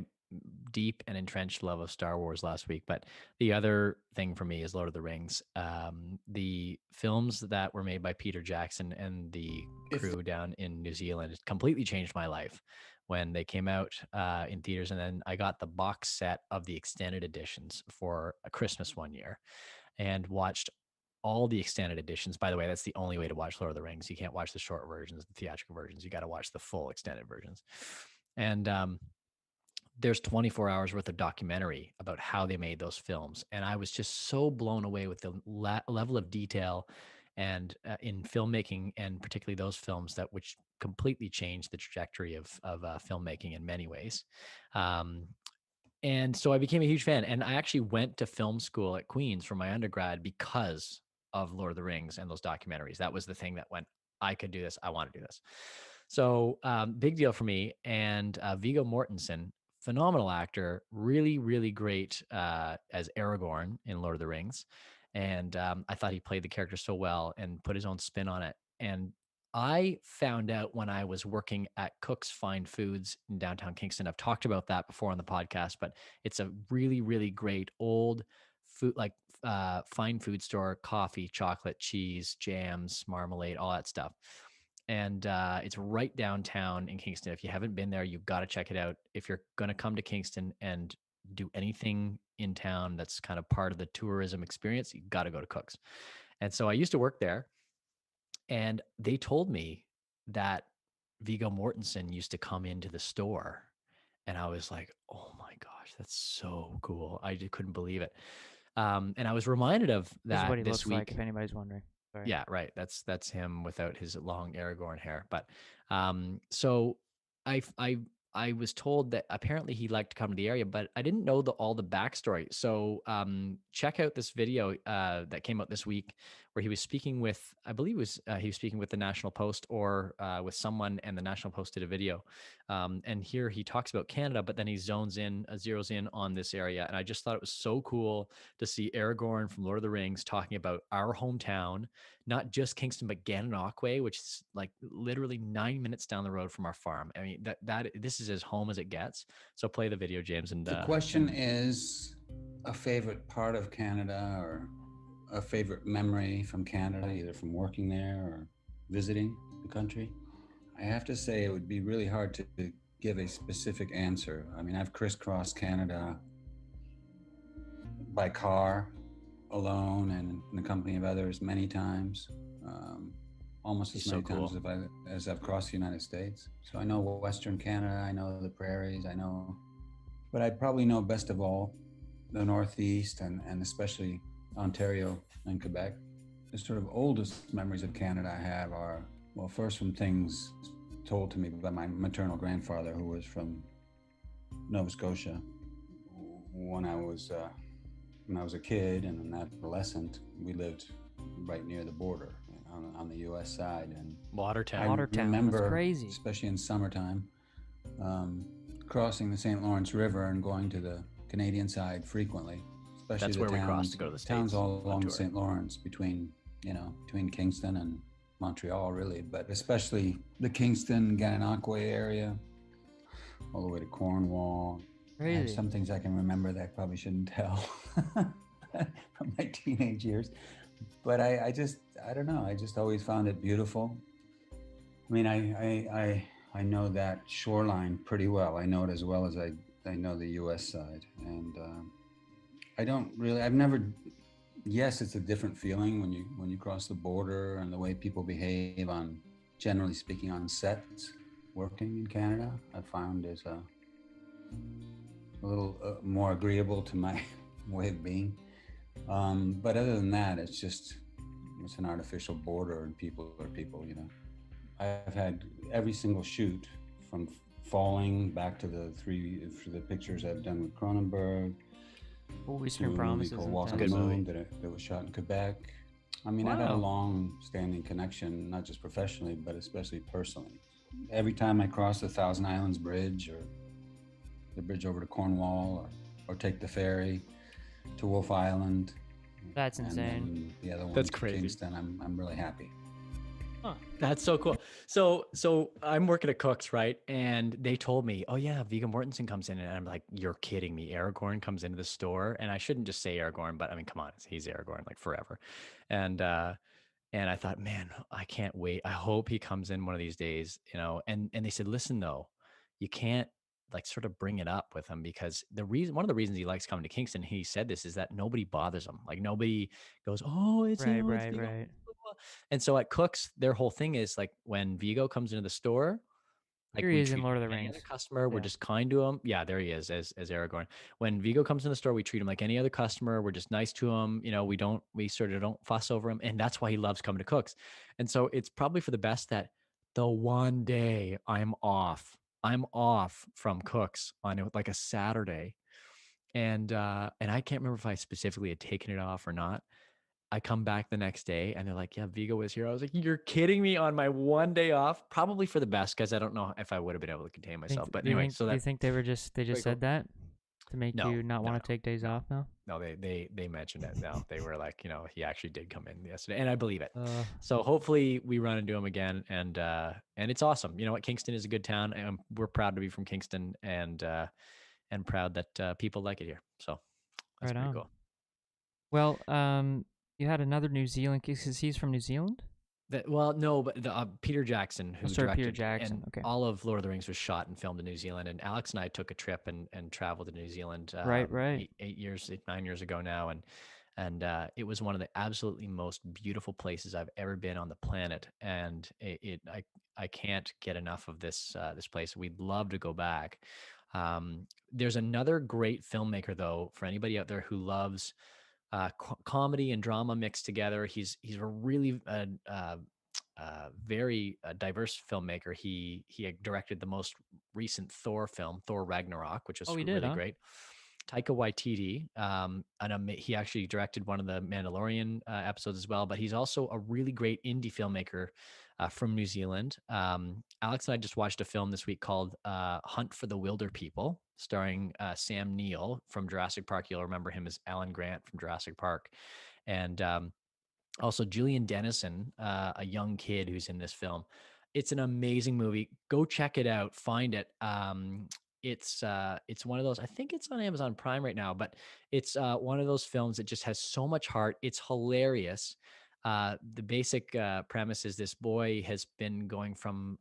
deep and entrenched love of Star Wars last week, but the other thing for me is Lord of the Rings. The films that were made by Peter Jackson and the crew down in New Zealand completely changed my life when they came out in theaters. And then I got the box set of the extended editions for a Christmas one year and watched all the extended editions. By the way, that's the only way to watch Lord of the Rings. You can't watch the short versions, the theatrical versions. You got to watch the full extended versions. And there's 24 hours worth of documentary about how they made those films, and I was just so blown away with the level of detail and in filmmaking, and particularly those films that which completely changed the trajectory of filmmaking in many ways. Um, and so I became a huge fan, and I actually went to film school at Queen's for my undergrad because of Lord of the Rings and those documentaries. That was the thing that went, I could do this. I want to do this. So big deal for me. And Viggo Mortensen, phenomenal actor, really, really great as Aragorn in Lord of the Rings. And I thought he played the character so well and put his own spin on it. And I found out when I was working at Cook's Fine Foods in downtown Kingston. I've talked about that before on the podcast, but it's a really, really great old food, like fine food store, coffee, chocolate, cheese, jams, marmalade, all that stuff. And it's right downtown in Kingston. If you haven't been there, you've got to check it out. If you're going to come to Kingston and do anything in town that's kind of part of the tourism experience, you got to go to Cook's. And so I used to work there, and they told me that Viggo Mortensen used to come into the store. And I was like, oh my gosh, that's so cool. I just couldn't believe it. And I was reminded of This is that what he this looks week. like, if anybody's wondering. Sorry. Yeah, right. That's him without his long Aragorn hair. But so I was told that apparently he liked to come to the area, but I didn't know all the backstory. So check out this video that came out this week where he was speaking with, I believe it was he was speaking with the National Post or with someone, and the National Post did a video. And here he talks about Canada, but then he zeroes in on this area. And I just thought it was so cool to see Aragorn from Lord of the Rings talking about our hometown, not just Kingston, but Gananoque, which is like literally 9 minutes down the road from our farm. I mean, this is as home as it gets. So play the video, James. And the question is a favorite part of Canada or a favorite memory from Canada, either from working there or visiting the country. I have to say it would be really hard to give a specific answer. I mean, I've crisscrossed Canada by car, alone, and in the company of others many times, almost as many times as I've crossed the United States. So I know Western Canada, I know the prairies, but I probably know best of all the Northeast and especially Ontario and Quebec. The sort of oldest memories of Canada I have are, well, first from things told to me by my maternal grandfather, who was from Nova Scotia. When I was a kid and an adolescent, we lived right near the border on the U.S. side. And Watertown. I remember, that's crazy. especially in summertime, crossing the St. Lawrence River and going to the Canadian side frequently. Especially That's where we crossed to go to the States. Towns all along the St. Lawrence between Kingston and Montreal, really, but especially the Kingston, Gananoque area, all the way to Cornwall. Crazy. Some things I can remember that I probably shouldn't tell from my teenage years. But I don't know. I just always found it beautiful. I mean, I know that shoreline pretty well. I know it as well as I know the U.S. side. And yes, it's a different feeling when you cross the border, and the way people behave generally speaking, on sets working in Canada, I found is a little more agreeable to my way of being. But other than that, it's an artificial border, and people are people, I've had every single shoot from Falling back to the pictures I've done with Cronenberg. Eastern Promises. Walk on the Moon that was shot in Quebec. I mean, I've had a long-standing connection, not just professionally, but especially personally. Every time I cross the Thousand Islands Bridge or the bridge over to Cornwall, or take the ferry to Wolf Island. That's insane. The other one, that's crazy. Kingston, I'm really happy. Huh. That's so cool. So I'm working at Cook's, right? And they told me, oh yeah, Viggo Mortensen comes in, and I'm like, you're kidding me. Aragorn comes into the store, and I shouldn't just say Aragorn, but I mean, come on, he's Aragorn like forever. And I thought, man, I can't wait. I hope he comes in one of these days, and they said, listen though, you can't like sort of bring it up with him, because one of the reasons he likes coming to Kingston, he said this, is that nobody bothers him. Like nobody goes, oh, it's right, him, right, it's Viggo. right. And so at Cook's, their whole thing is like, when Viggo comes into the store, Like Here he we is in treat Lord him of the like any Rings. other customer. We're Yeah. just kind to him. Yeah, there he is as Aragorn. When Vigo comes in the store, we treat him like any other customer. We're just nice to him. You know, we sort of don't fuss over him, and that's why he loves coming to Cooks. And so it's probably for the best that the one day I'm off from Cooks on like a Saturday, and I can't remember if I specifically had taken it off or not. I come back the next day and they're like, yeah, Vigo was here. I was like, you're kidding me on my one day off? Probably for the best, because I don't know if I would have been able to contain myself. But anyway, so do you that think they just Wait, said that to make no, you not no, want to take days no. off now? No, they mentioned it. No, they were like, he actually did come in yesterday, and I believe it. Uh, So hopefully we run into him again, and it's awesome. You know what? Kingston is a good town, and we're proud to be from Kingston, and proud that people like it here. So that's Right pretty on. cool. Well, you had another New Zealand because he's from New Zealand. Well, no, but Peter Jackson, who sorry, directed, Peter Jackson. and Okay. all of Lord of the Rings was shot and filmed in New Zealand. And Alex and I took a trip and traveled to New Zealand. Right. 9 years ago now, and it was one of the absolutely most beautiful places I've ever been on the planet. And I can't get enough of this place. We'd love to go back. There's another great filmmaker though, for anybody out there who loves comedy and drama mixed together. He's a really very diverse filmmaker. He directed the most recent Thor film, Thor Ragnarok, which was Oh, he really did, huh? great. Taika Waititi, he actually directed one of the Mandalorian episodes as well. But he's also a really great indie filmmaker from New Zealand. Alex and I just watched a film this week called Hunt for the Wilder People, starring Sam Neill from Jurassic Park. You'll remember him as Alan Grant from Jurassic Park, and also Julian Dennison, a young kid who's in this film. It's an amazing movie. Go check it out. Find it. It's one of those. I think it's on Amazon Prime right now, but it's one of those films that just has so much heart. It's hilarious. The basic premise is this boy has been going from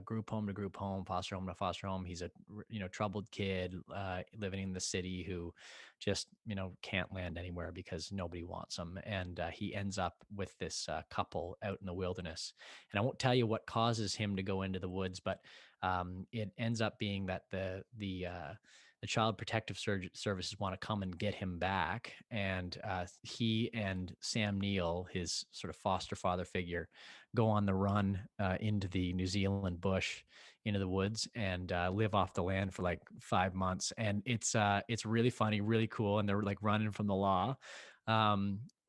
group home to group home, foster home to foster home. He's a troubled kid living in the city who just can't land anywhere because nobody wants him, and he ends up with this couple out in the wilderness. And I won't tell you what causes him to go into the woods, but it ends up being that the Child Protective Services want to come and get him back, and he and Sam Neill, his sort of foster father figure, go on the run into the New Zealand bush, into the woods, and live off the land for like 5 months. And it's really funny, really cool, and they're like running from the law.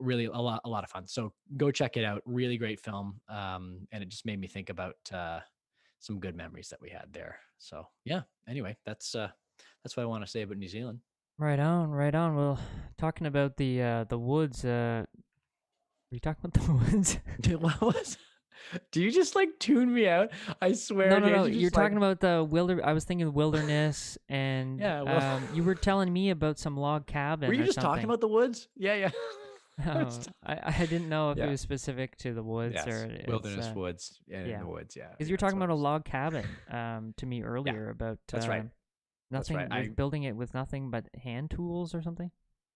Really a lot of fun. So go check it out. Really great film, and it just made me think about some good memories that we had there. So yeah. Anyway, that's what I want to say about New Zealand. Right on. Well, talking about the woods. Are you talking about the woods? Dude, what was? Do you just like tune me out? I swear. No. You're talking about the I was thinking wilderness, and Yeah, well- you were telling me about some log cabin. Were you or just something. talking about the woods? Yeah. Oh, I didn't know if Yeah. it was specific to the woods Yes, or wilderness woods. woods. Yeah, yeah. in the woods. Yeah. Because you were talking about a log cabin to me earlier about That's right. Nothing. right. You're building it with nothing but hand tools or something.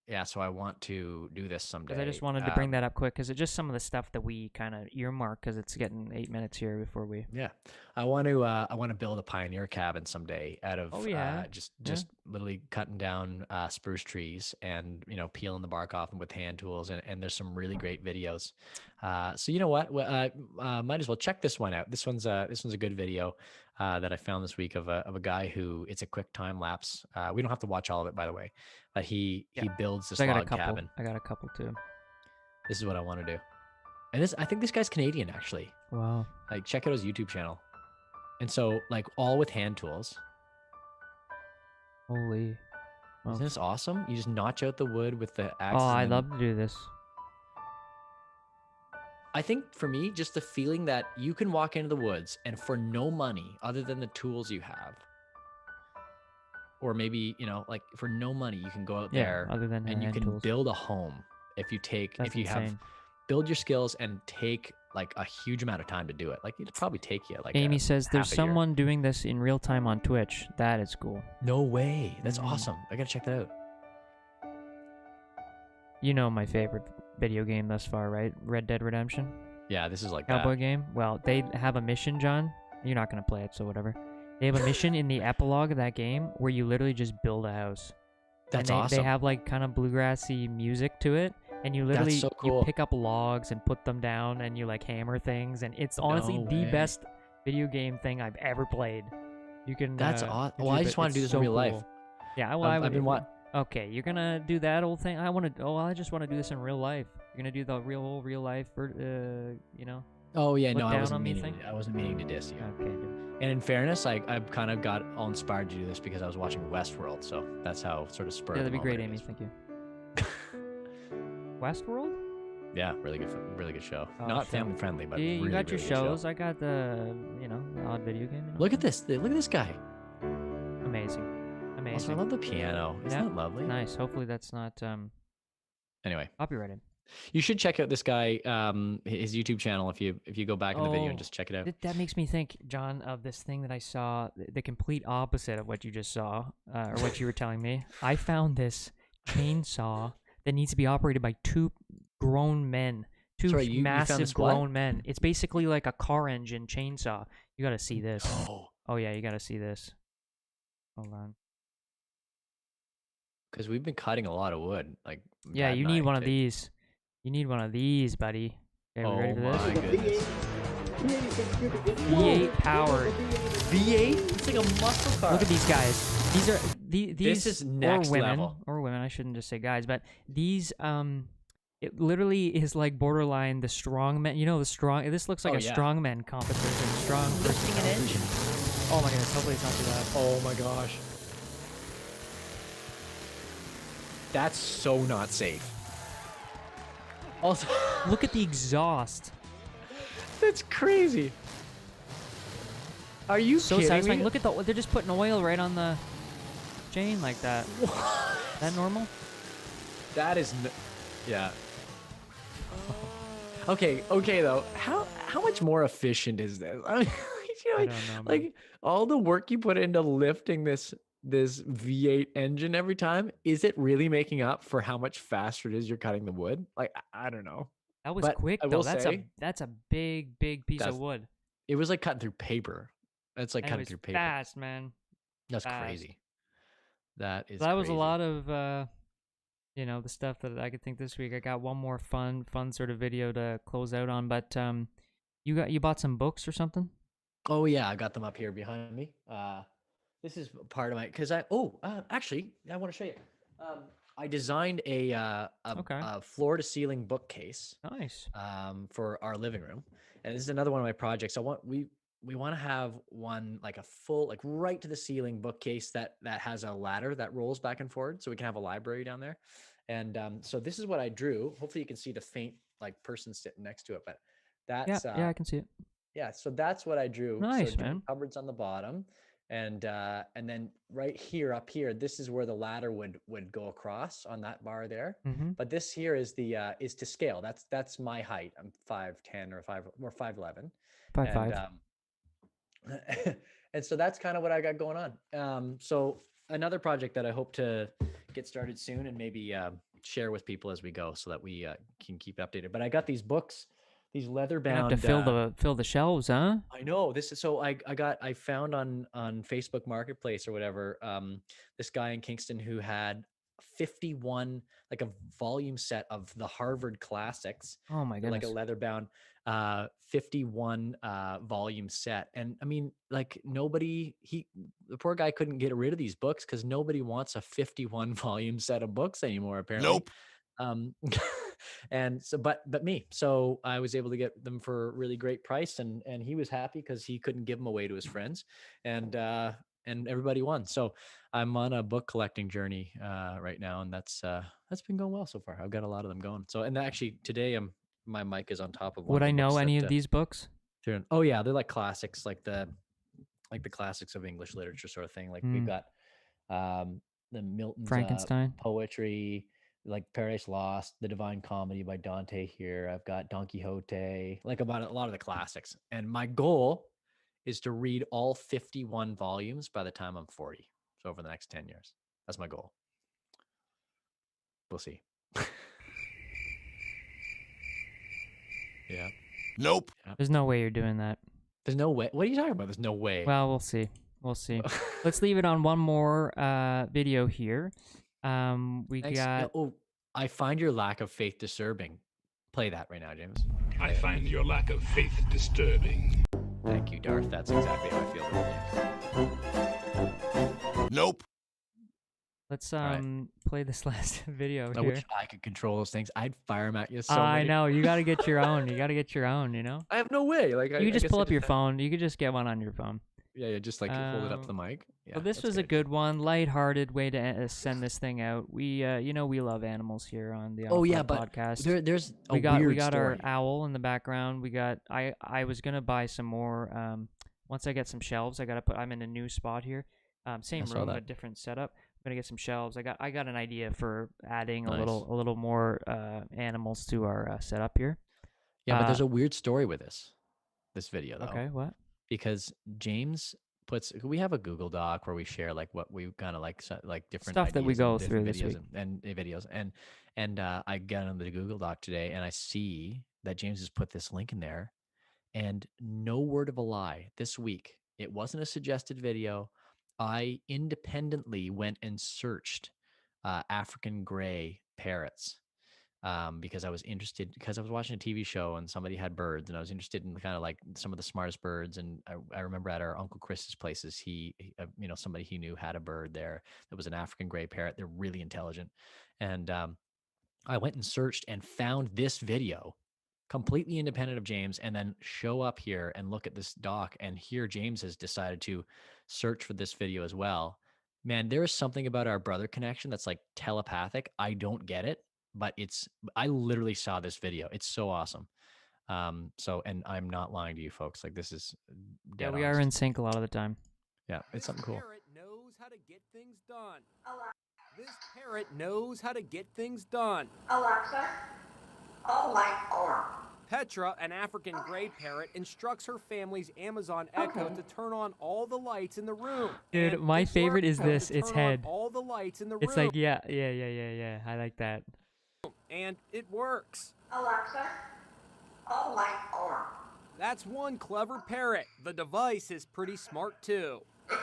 Yeah. So I want to do this someday. Because I just wanted to bring that up quick because it's just some of the stuff that we kind of earmark because it's getting 8 minutes here before we. Yeah, I want to build a pioneer cabin someday out of just literally cutting down spruce trees and peeling the bark off them with hand tools, and there's some really great videos. So you know what, might as well check this one out. This one's a good video that I found this week of a guy who, it's a quick time lapse. We don't have to watch all of it, by the way, but he builds this log cabin. I got a couple too. This is what I want to do. And I think this guy's Canadian, actually. Wow. Like, check out his YouTube channel. And so, like, all with hand tools. Holy. Isn't this awesome? You just notch out the wood with the axe. Oh, I love to do this. I think for me, just the feeling that you can walk into the woods and for no money other than the tools you have, or maybe, like for no money, you can go out there other than and you hand can tools. build a home. Build your skills and take like a huge amount of time to do it. Like, it'd probably take you like Amy says there's half a year. someone doing this in real time on Twitch. That is cool. No way. That's awesome. I gotta check that out. You know my favorite video game thus far, right? Red Dead Redemption. Yeah, this is like Cowboy that. game. Well, they have a mission, John, You're not gonna play it, so whatever. They have a mission in the epilogue of that game where you literally just build a house. That's and awesome. They have like kind of bluegrassy music to it, and you literally so cool. you pick up logs and put them down, and you like hammer things, and it's honestly No the way. best video game thing I've ever played. You can. That's awesome. Well, I just want to do this so in real life. cool. Yeah, well, I've been what? Okay, you're gonna do that old thing. I just want to do this in real life. You're gonna do the real life, you know. Oh yeah, look no, down I wasn't on me meaning. thing? I wasn't meaning to diss you. Okay, dude. And in fairness, I've kind of got all inspired to do this because I was watching Westworld, so that's how sort of spurred. Yeah, that'd be great, it Amy. is. Thank you. Westworld? Yeah, really good show. Oh, Not show. family friendly, but Yeah, you really, got your really good show. shows. I got the the odd video game. Look at this! Look at this guy. Amazing. Also, I love the piano. Isn't that lovely? Nice. Hopefully that's not Anyway, copyrighted. you should check out this guy, his YouTube channel if you go back in the video and Oh, just check it out. That makes me think, John, of this thing that I saw, the complete opposite of what you just saw, or what you were telling me. I found this chainsaw that needs to be operated by two grown men. Two Sorry, you found massive this what? grown men. It's basically like a car engine chainsaw. You gotta see this. Oh yeah, you gotta see this. Hold on. Because we've been cutting a lot of wood. Like Yeah, Matt you and need I one of did- these. You need one of these, buddy. Okay, we ready for this? my goodness. V8 powered. V8? It's like a muscle car. Look at these guys. These are these is next or women level. or women. I shouldn't just say guys, but these it literally is like borderline the strongman. You know the strong. This looks like Oh, a yeah. strongman competition. Strong person an engine. Oh my goodness! Hopefully it's not too loud. Oh my gosh. That's so not safe. Also, Look at the exhaust. that's crazy. Are you So kidding satisfying. me? Look at they're just putting oil right on the chain like that. That normal? That is, yeah. Okay, though. How much more efficient is this? I mean, I don't know, man. like all the work you put into lifting this V8 engine every time, is it really making up for how much faster it is you're cutting the wood? Like I don't know. That was But quick I though. will That's say, a big piece that's of wood. it was like cutting through paper. It's like And it cutting was through paper. fast, man. That's fast. crazy. That is. So that was a crazy. lot of the stuff that I could think this week. I got one more fun sort of video to close out on, but you bought some books or something? Oh yeah, I got them up here behind me. This is part of my actually I want to show you. I designed a floor to ceiling bookcase. Nice. For our living room, and this is another one of my projects. We want to have one like a full like right to the ceiling bookcase that has a ladder that rolls back and forward, so we can have a library down there. And so this is what I drew. Hopefully you can see the faint like person sitting next to it, but that's Yeah, I can see it. yeah, so that's what I drew. Nice, so man. cupboards on the bottom, and then right here up here, this is where the ladder would go across on that bar there. Mm-hmm. But this here is the is to scale. That's my height. I'm 5'10" or 5'11". 5'5". And so that's kind of what I got going on. So another project that I hope to get started soon and maybe share with people as we go, so that we can keep updated. But I got these books. These leather bound. Have to fill the shelves, huh? I know this is so. I found on Facebook Marketplace or whatever. This guy in Kingston who had 51 like a volume set of the Harvard classics. Oh my goodness! Like a leather bound 51 volume set. And I mean, like the poor guy couldn't get rid of these books because nobody wants a 51 volume set of books anymore. Apparently. Nope. And so but me, so I was able to get them for a really great price, and he was happy because he couldn't give them away to his friends, and everybody won. So I'm on a book collecting journey right now, and that's been going well so far. I've got a lot of them going. So, and actually today my mic is on top of one. Would of I the know books any that, of these books? Oh yeah, they're like classics, like the classics of English literature sort of thing. Like we've got the Milton's Frankenstein poetry, like Paradise Lost, The Divine Comedy by Dante here. I've got Don Quixote, like about a lot of the classics. And my goal is to read all 51 volumes by the time I'm 40. So over the next 10 years. That's my goal. We'll see. Yeah. Nope. There's no way you're doing that. There's no way. What are you talking about? There's no way. Well, we'll see. We'll see. Let's leave it on one more video here. We Thanks. got. Oh, I find your lack of faith disturbing. Play that right now, James. I find your lack of faith disturbing. Thank you, Darth. That's exactly how I feel about you. Nope. Let's right. play this last video I here. wish I could control those things. I'd fire them at you so I many- know. You got to get your own. You got to get your own, you know? I have no way. Like You I could just guess pull I up your have- phone. You could just get one on your phone. Yeah, just like hold it up to the mic. Yeah, So this that's was a good one, lighthearted way to send this thing out. We, we love animals here on the Oh yeah, Off-Road but podcast. there's a we got weird our story. owl in the background. We got I was gonna buy some more. Once I get some shelves, I gotta put. I'm in a new spot here. Same saw room, that. but different setup. I'm gonna get some shelves. I got an idea for adding Nice. a little more animals to our setup here. Yeah, but there's a weird story with this video though. Okay, what? Because James we have a Google Doc where we share like what we kind of like different Stuff that we ideas go and through different this videos week. and videos and I got on the Google Doc today and I see that James has put this link in there, and no word of a lie, this week it wasn't a suggested video. I independently went and searched African gray parrots. Because I was interested, because I was watching a TV show and somebody had birds, and I was interested in kind of like some of the smartest birds. And I remember at our Uncle Chris's places, he somebody he knew had a bird there that was an African gray parrot. They're really intelligent. And I went and searched and found this video completely independent of James, and then show up here and look at this doc. And here James has decided to search for this video as well. Man, there is something about our brother connection that's like telepathic. I don't get it. But I literally saw this video. It's so awesome. And I'm not lying to you folks. Like this is Yeah, dead we are honest. in sync a lot of the time. Yeah, it's something cool. Parrot knows how to get things done. This parrot knows how to get things done. Alexa, all light on. Petra, an African gray parrot, instructs her family's Amazon Echo to turn on all the lights in the room. Dude, And my it favorite worked is to this. turn Its on head. all the lights in the It's room. like yeah. I like that. And it works. Alexa, all light on. That's one clever parrot. The device is pretty smart too.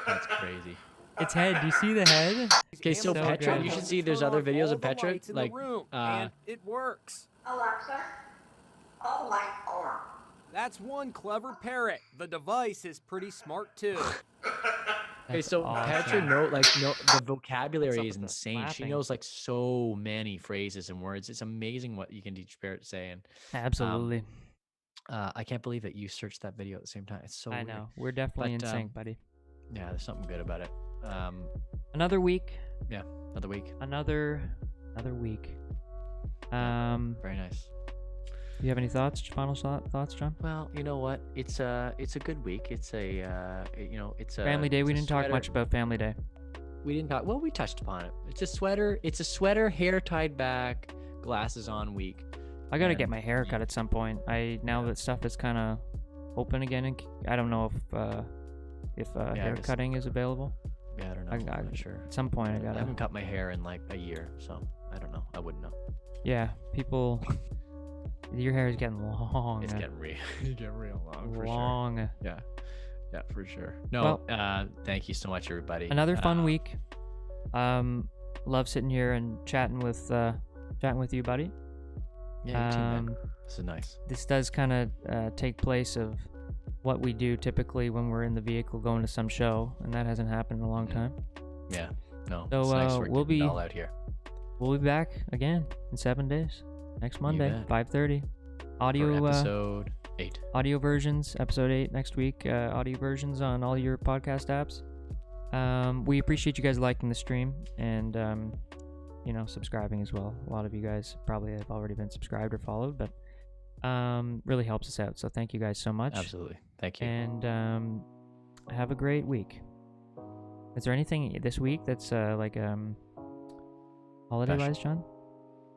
That's crazy. Its head. Do you see the head? Okay, so So Petra, good. you should see there's other videos all of the Petra. lights in Like the room, and it works. Alexa, all light on. That's one clever parrot. The device is pretty smart too. okay, so Petra the vocabulary is with the insane. She laughing? knows like so many phrases and words. It's amazing what you can teach parrot to say. And Absolutely. I can't believe that you searched that video at the same time. It's so I weird. know. We're definitely But, in sync, buddy. Yeah, there's something good about it. Another week. Yeah, another week. Another week. Very nice. Do you have any final thoughts, John? Well, you know what? It's a good week. It's a it's a Family Day. We it's a didn't talk sweater. much about Family Day. We didn't talk. Well, we touched upon it. It's a sweater. It's a sweater, hair tied back, glasses on week. I gotta And- get my hair cut at some point. Now that stuff is kind of open again, and I don't know if hair guess- cutting is available. Yeah, I don't know. I'm not sure. At some point, I I gotta. haven't cut my hair in like a year, so I don't know. I wouldn't know. Yeah, people. Your hair is getting long. It's getting real. It's getting real long. For long. Sure. Yeah, for sure. No, thank you so much, everybody. Another fun week. Love sitting here and chatting with you, buddy. Yeah, you too, man. This is nice. This does kind of take place of what we do typically when we're in the vehicle going to some show, and that hasn't happened in a long time. Yeah. No. So it's nice we'll be all out here. We'll be back again in 7 days. Next Monday, bet. 5:30. For Audio episode 8. Audio versions, episode 8 next week. Audio versions on all your podcast apps. We appreciate you guys liking the stream and subscribing as well. A lot of you guys probably have already been subscribed or followed, but really helps us out. So thank you guys so much. Absolutely. Thank you. And have a great week. Is there anything this week that's holiday wise, John?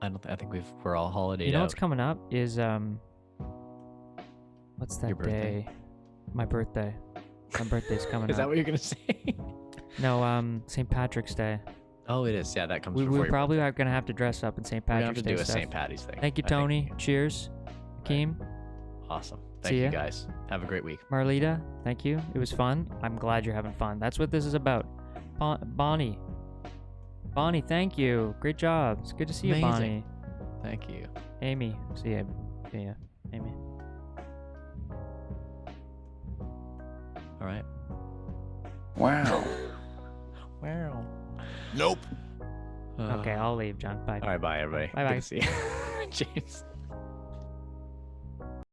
I think we're all holidayed You know out. what's coming up is what's that Your birthday? day? My birthday. My birthday's coming Is up. that what you're gonna say? No, St. Patrick's Day. Oh, it is. Yeah, that comes We before your probably birthday. are gonna have to dress up in St. We're gonna Patrick's have to Day do a stuff. St. Patty's thing. Thank you, I think. Tony. Cheers, Akeem. Awesome. See Thank you ya. guys. Have a great week. Marlita, thank you. It was fun. I'm glad you're having fun. That's what this is about. Bonnie. Bonnie, thank you. Great job. It's good to see you, Amazing. Bonnie. Thank you. Amy. See ya. Amy. All right. Wow. Wow. Nope. Okay, I'll leave, John. Bye. All right, bye, everybody. Bye-bye. Good to see you. James.